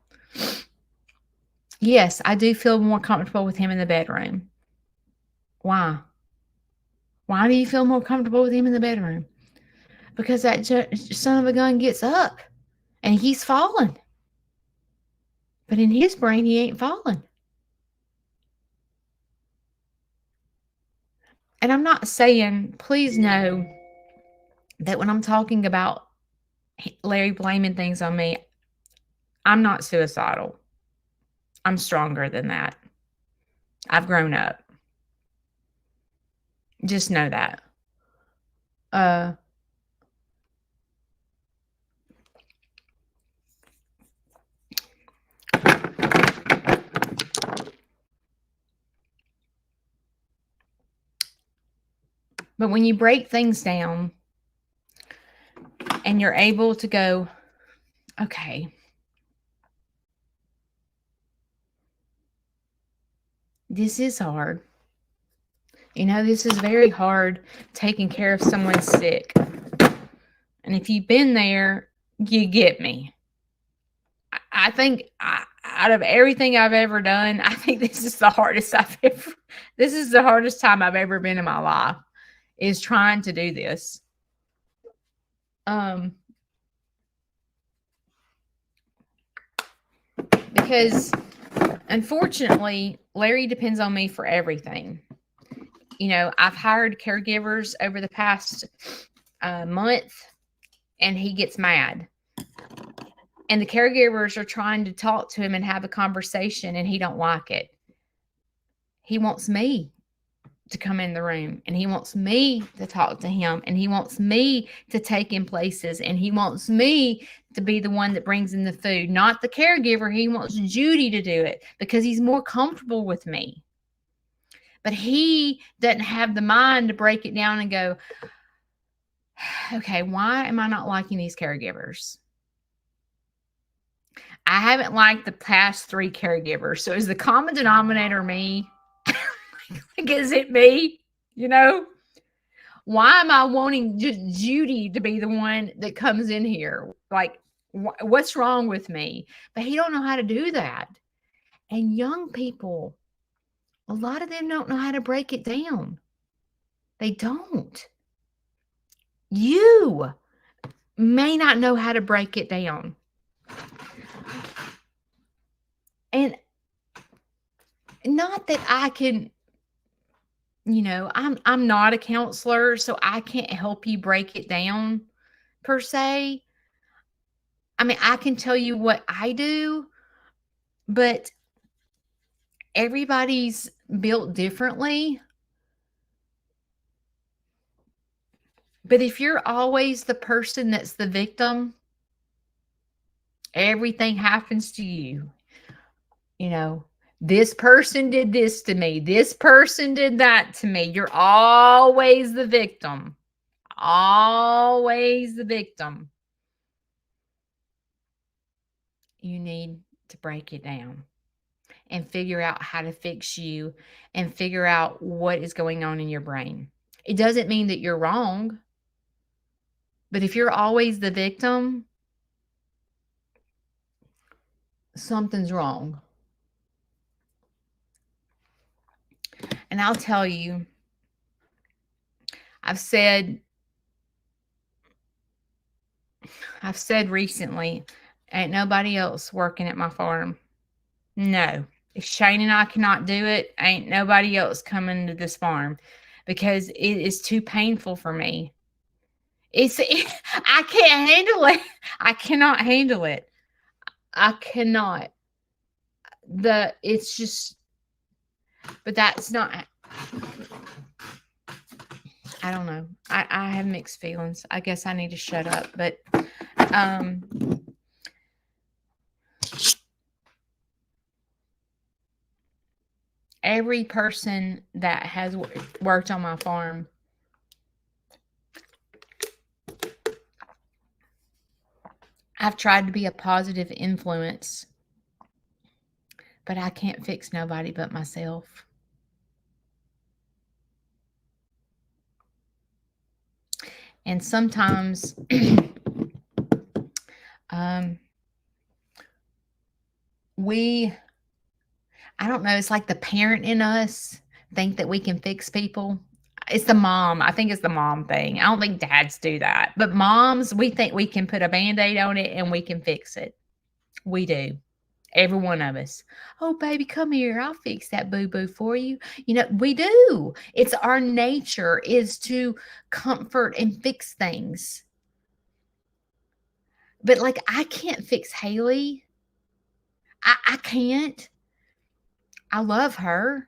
Yes, I do feel more comfortable with him in the bedroom. Why? Why do you feel more comfortable with him in the bedroom? Because that son of a gun gets up and he's falling. But in his brain, he ain't falling. And I'm not saying, please know that when I'm talking about Larry blaming things on me, I'm not suicidal. I'm stronger than that. I've grown up. Just know that. But when you break things down and you're able to go, okay, this is hard. You know, this is very hard taking care of someone sick. And if you've been there, you get me. I think out of everything I've ever done, I think this is the hardest this is the hardest time I've ever been in my life, is trying to do this. Because unfortunately, Larry depends on me for everything. You know, I've hired caregivers over the past month, and he gets mad. And the caregivers are trying to talk to him and have a conversation, and he don't like it. He wants me to come in the room, and he wants me to talk to him, and he wants me to take him places, and he wants me to be the one that brings in the food, not the caregiver. He wants Judy to do it because he's more comfortable with me. But he doesn't have the mind to break it down and go, okay, why am I not liking these caregivers? I haven't liked the past 3 caregivers. So is the common denominator me? Like, is it me? You know? Why am I wanting just Judy to be the one that comes in here? Like, what's wrong with me? But he don't know how to do that. And young people, a lot of them don't know how to break it down. They don't. You may not know how to break it down. And not that I can, I'm not a counselor, so I can't help you break it down per se. I mean, I can tell you what I do, but everybody's built differently. But if you're always the person that's the victim, everything happens to you. This person did this to me. This person did that to me. You're always the victim. Always the victim. You need to break it down and figure out how to fix you and figure out what is going on in your brain. It doesn't mean that you're wrong, but if you're always the victim, something's wrong. And I'll tell you, I've said recently, ain't nobody else working at my farm. No. If Shane and I cannot do it, ain't nobody else coming to this farm because it is too painful for me. I can't handle it. I cannot handle it. I cannot. It's just, but that's not, I don't know. I have mixed feelings. I guess I need to shut up, but, every person that has worked on my farm, I've tried to be a positive influence, but I can't fix nobody but myself. And sometimes, I don't know, it's like the parent in us think that we can fix people. It's the mom. I think it's the mom thing. I don't think dads do that. But moms, we think we can put a Band-Aid on it and we can fix it. We do. Every one of us. Oh, baby, come here. I'll fix that boo-boo for you. We do. It's our nature is to comfort and fix things. But like, I can't fix Haley. I can't. I love her,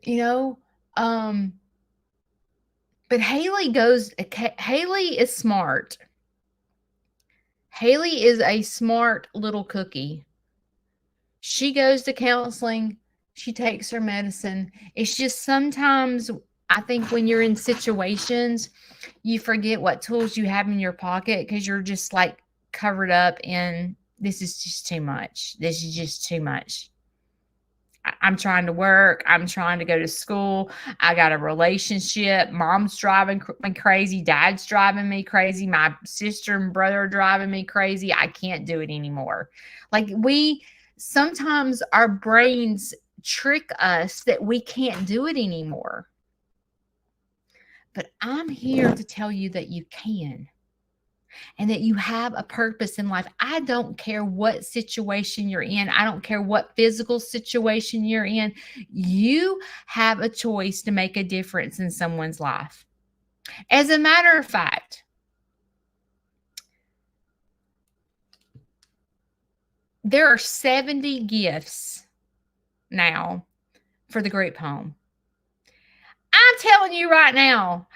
but Haley is smart. Haley is a smart little cookie. She goes to counseling. She takes her medicine. It's just sometimes I think when you're in situations, you forget what tools you have in your pocket because you're just like covered up in this is just too much. This is just too much. I'm trying to work. I'm trying to go to school. I got a relationship. Mom's driving me crazy. Dad's driving me crazy. My sister and brother are driving me crazy. I can't do it anymore. Like sometimes our brains trick us that we can't do it anymore. But I'm here to tell you that you can. And that you have a purpose in life. I don't care what situation you're in. I don't care what physical situation you're in. You have a choice to make a difference in someone's life. As a matter of fact, there are 70 gifts now for the group home. I'm telling you right now,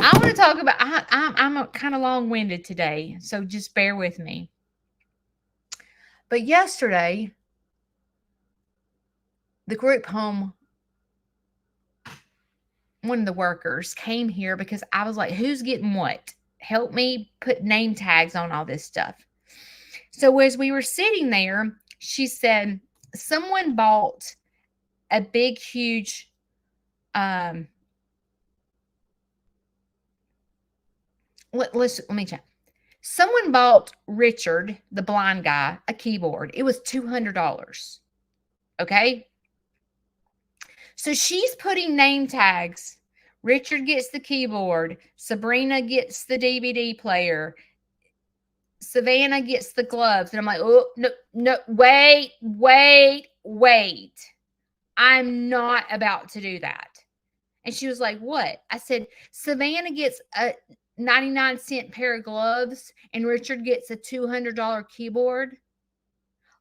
I want to talk about, I'm kind of long-winded today, so just bear with me. But yesterday, the group home, one of the workers came here because I was like, who's getting what? Help me put name tags on all this stuff. So as we were sitting there, she said, someone bought a big, huge, let me check. Someone bought Richard, the blind guy, a keyboard. It was $200. Okay. So she's putting name tags. Richard gets the keyboard. Sabrina gets the DVD player. Savannah gets the gloves. And I'm like, oh, no, no, wait. I'm not about to do that. And she was like, what? I said, Savannah gets a 99-cent pair of gloves and Richard gets a $200 keyboard.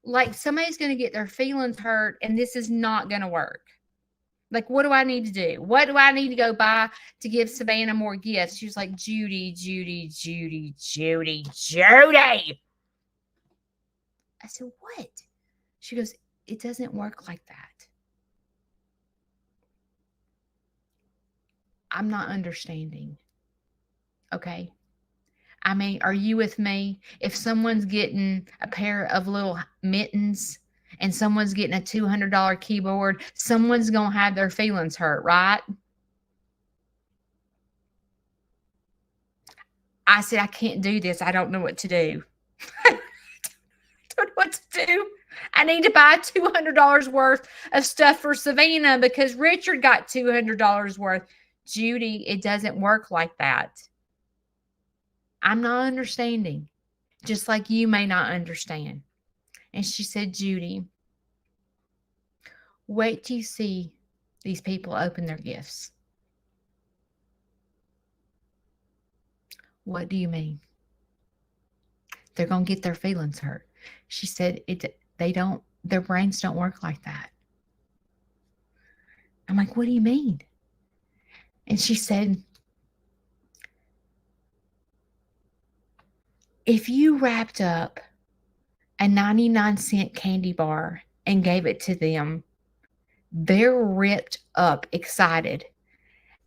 Like, somebody's going to get their feelings hurt and this is not going to work. Like, what do I need to do? What do I need to go buy to give Savannah more gifts? She was like, Judy. I said, what? She goes, it doesn't work like that. I'm not understanding. Okay. I mean, are you with me? If someone's getting a pair of little mittens and someone's getting a $200 keyboard, someone's going to have their feelings hurt, right? I said, I can't do this. I don't know what to do. I don't know what to do. I need to buy $200 worth of stuff for Savannah because Richard got $200 worth. Judy, it doesn't work like that. I'm not understanding, just like you may not understand. And she said, Judy, wait till you see these people open their gifts. What do you mean? They're going to get their feelings hurt. She said, their brains don't work like that. I'm like, what do you mean? And she said, if you wrapped up a 99-cent candy bar and gave it to them, they're ripped up, excited.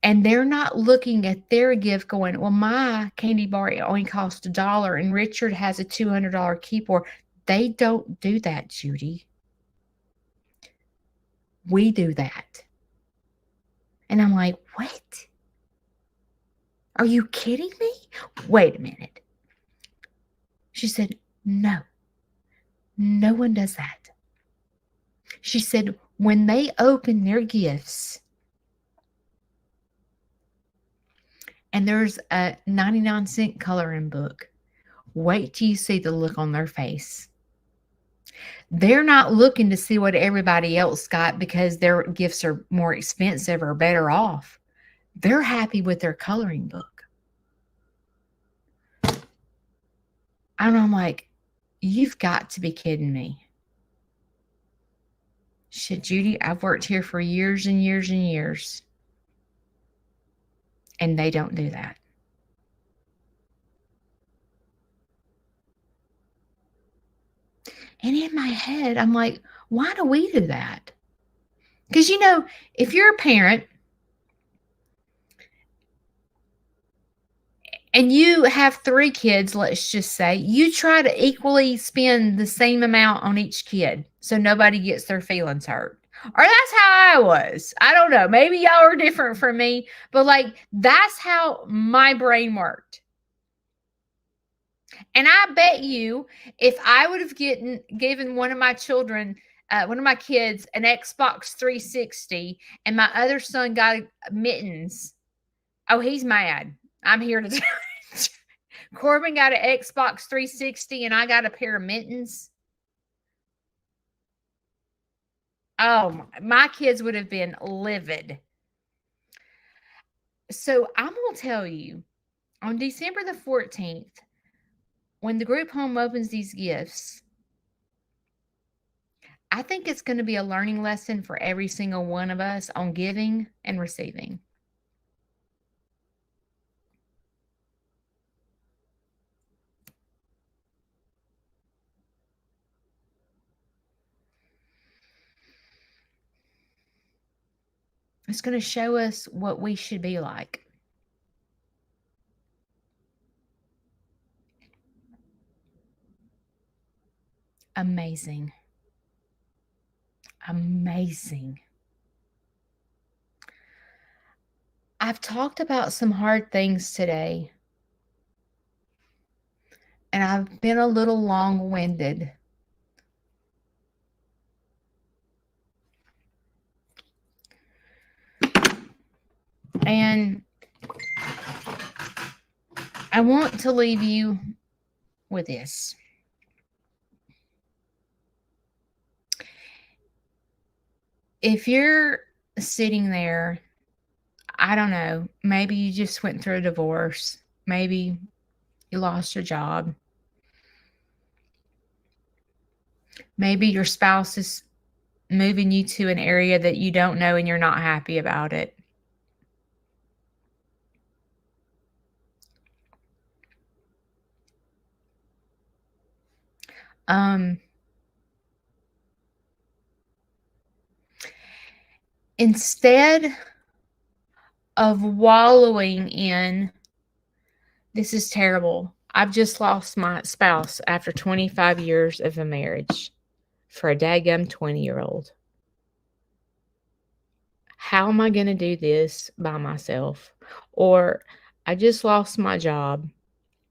And they're not looking at their gift going, well, my candy bar only cost $1 and Richard has a $200 keyboard. They don't do that, Judy. We do that. And I'm like, what? Are you kidding me? Wait a minute. She said, no one does that. She said, when they open their gifts, and there's a 99-cent coloring book, wait till you see the look on their face. They're not looking to see what everybody else got because their gifts are more expensive or better off. They're happy with their coloring book. And I'm like, you've got to be kidding me. She said, Judy, I've worked here for years and years and years. And they don't do that. And in my head, I'm like, why do we do that? Because, if you're a parent and you have 3 kids, let's just say, you try to equally spend the same amount on each kid so nobody gets their feelings hurt. Or that's how I was. I don't know. Maybe y'all are different from me, but that's how my brain worked. And I bet you if I would have given one of my children, one of my kids, an Xbox 360 and my other son got mittens, oh, he's mad. I'm here to tell you. Corbin got an Xbox 360 and I got a pair of mittens. Oh, my kids would have been livid. So I'm going to tell you, on December the 14th, when the group home opens these gifts, I think it's going to be a learning lesson for every single one of us on giving and receiving. It's going to show us what we should be like. Amazing. Amazing. I've talked about some hard things today, and I've been a little long-winded. And I want to leave you with this. If you're sitting there, I don't know, maybe you just went through a divorce, maybe you lost your job, maybe your spouse is moving you to an area that you don't know and you're not happy about it. Um, Instead of wallowing in, this is terrible. I've just lost my spouse after 25 years of a marriage for a daggum 20-year-old. How am I going to do this by myself? Or I just lost my job.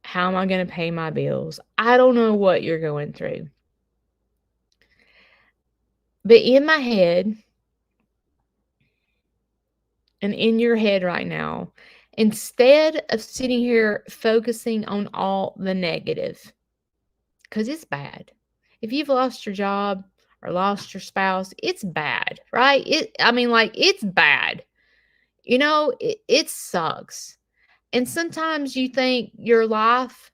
How am I going to pay my bills? I don't know what you're going through. But in my head, and in your head right now, instead of sitting here focusing on all the negative, because it's bad. If you've lost your job or lost your spouse, it's bad, right? It's bad. It sucks. And sometimes you think your life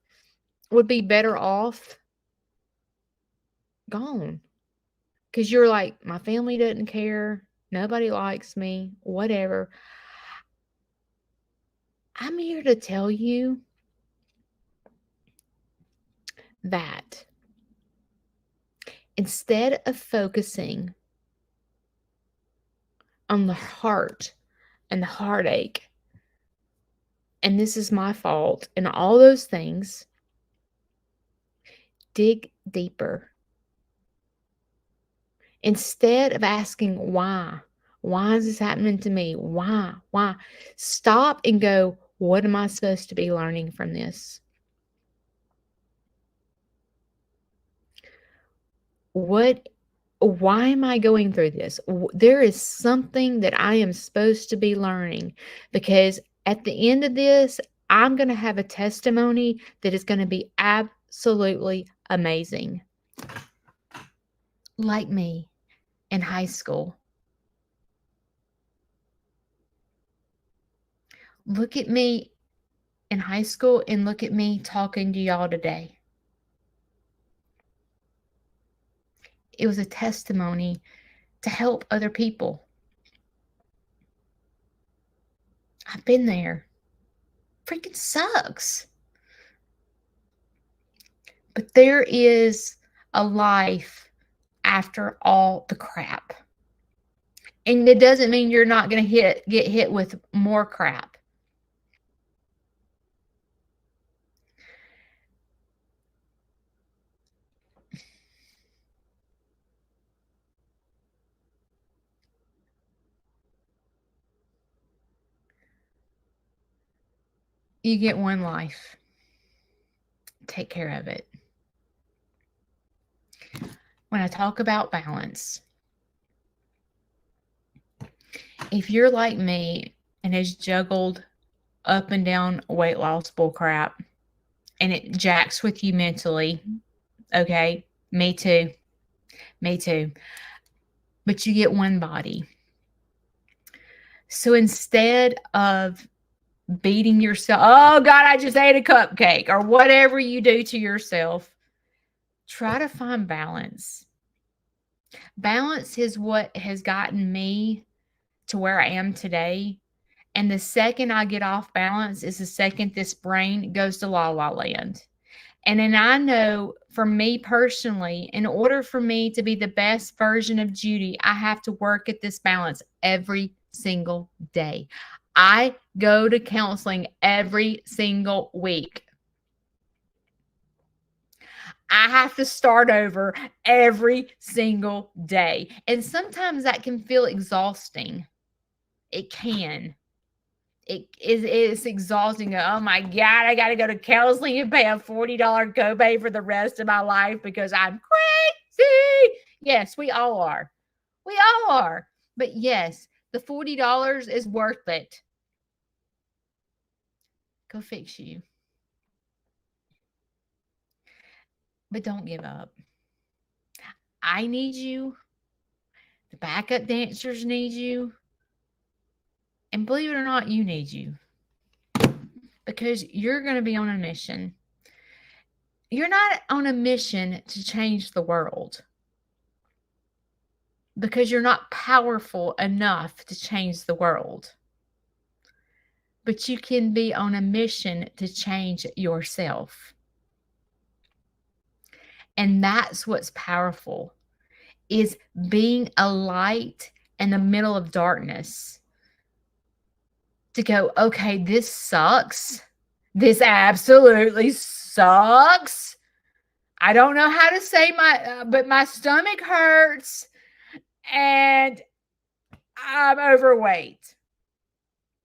would be better off gone. Because you're like, my family doesn't care. Nobody likes me, whatever. I'm here to tell you that instead of focusing on the heart and the heartache, and this is my fault, and all those things, dig deeper. Instead of asking why is this happening to me? Why? Stop and go, what am I supposed to be learning from this? Why am I going through this? There is something that I am supposed to be learning, because at the end of this, I'm going to have a testimony that is going to be absolutely amazing. Like me in high school. Look at me in high school and look at me talking to y'all today. It was a testimony to help other people. I've been there. Freaking sucks. But there is a life after all the crap. And it doesn't mean you're not going to get hit with more crap. You get one life. Take care of it. When I talk about balance, if you're like me and has juggled up and down weight loss bull crap and it jacks with you mentally, okay, me too. But you get one body. So instead of beating yourself, oh God, I just ate a cupcake, or whatever you do to yourself, try to find balance. Balance is what has gotten me to where I am today. And the second I get off balance is the second this brain goes to la la land. And then I know for me personally, in order for me to be the best version of Judy, I have to work at this balance every single day. I go to counseling every single week. I have to start over every single day. And sometimes that can feel exhausting. It can. It's exhausting. Oh my God, I got to go to counseling and pay a $40 copay for the rest of my life because I'm crazy. Yes, we all are. We all are. But yes, the $40 is worth it. Go fix you. but don't give up. I need you. The backup dancers need you. And believe it or not, you need you because you're going to be on a mission. You're not on a mission to change the world because you're not powerful enough to change the world. But you can be on a mission to change yourself. And that's what's powerful, is being a light in the middle of darkness. To go, okay, this sucks. This absolutely sucks. I don't know how to say but my stomach hurts and I'm overweight.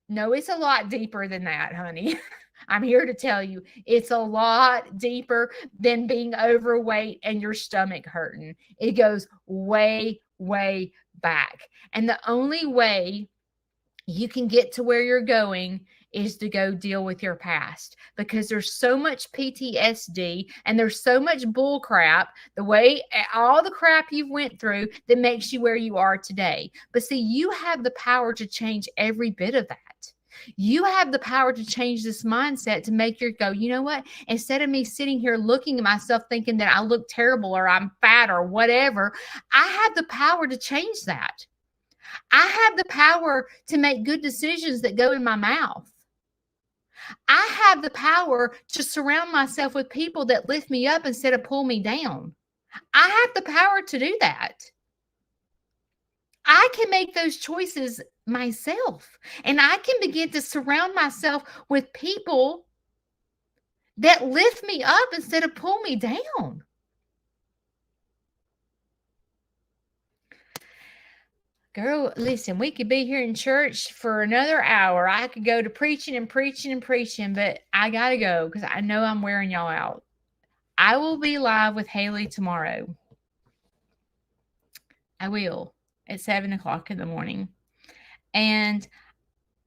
No, it's a lot deeper than that, honey. I'm here to tell you, it's a lot deeper than being overweight and your stomach hurting. It goes way, way back. And the only way you can get to where you're going is to go deal with your past, because there's so much PTSD and there's so much bull crap, the way all the crap you've went through that makes you where you are today. But see, you have the power to change every bit of that. You have the power to change this mindset to make your go, you know what? Instead of me sitting here looking at myself thinking that I look terrible or I'm fat or whatever, I have the power to change that. I have the power to make good decisions that go in my mouth. I have the power to surround myself with people that lift me up instead of pull me down. I have the power to do that. I can make those choices myself, and I can begin to surround myself with people that lift me up instead of pull me down. Girl, listen, we could be here in church for another hour. I could go to preaching and preaching and preaching, but I got to go because I know I'm wearing y'all out. I will be live with Haley tomorrow. I will, at 7:00 in the morning. And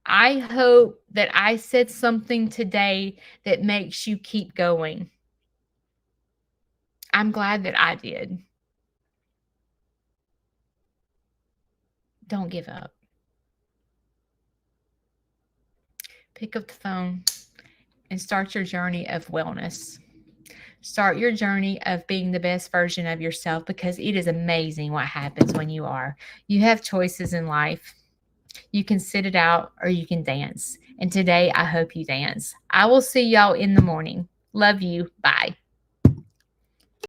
I hope that I said something today that makes you keep going. I'm glad that I did. Don't give up. Pick up the phone and start your journey of wellness. Start your journey of being the best version of yourself, because it is amazing what happens when you are. You have choices in life. You can sit it out or you can dance. And today, I hope you dance. I will see y'all in the morning. Love you. Bye.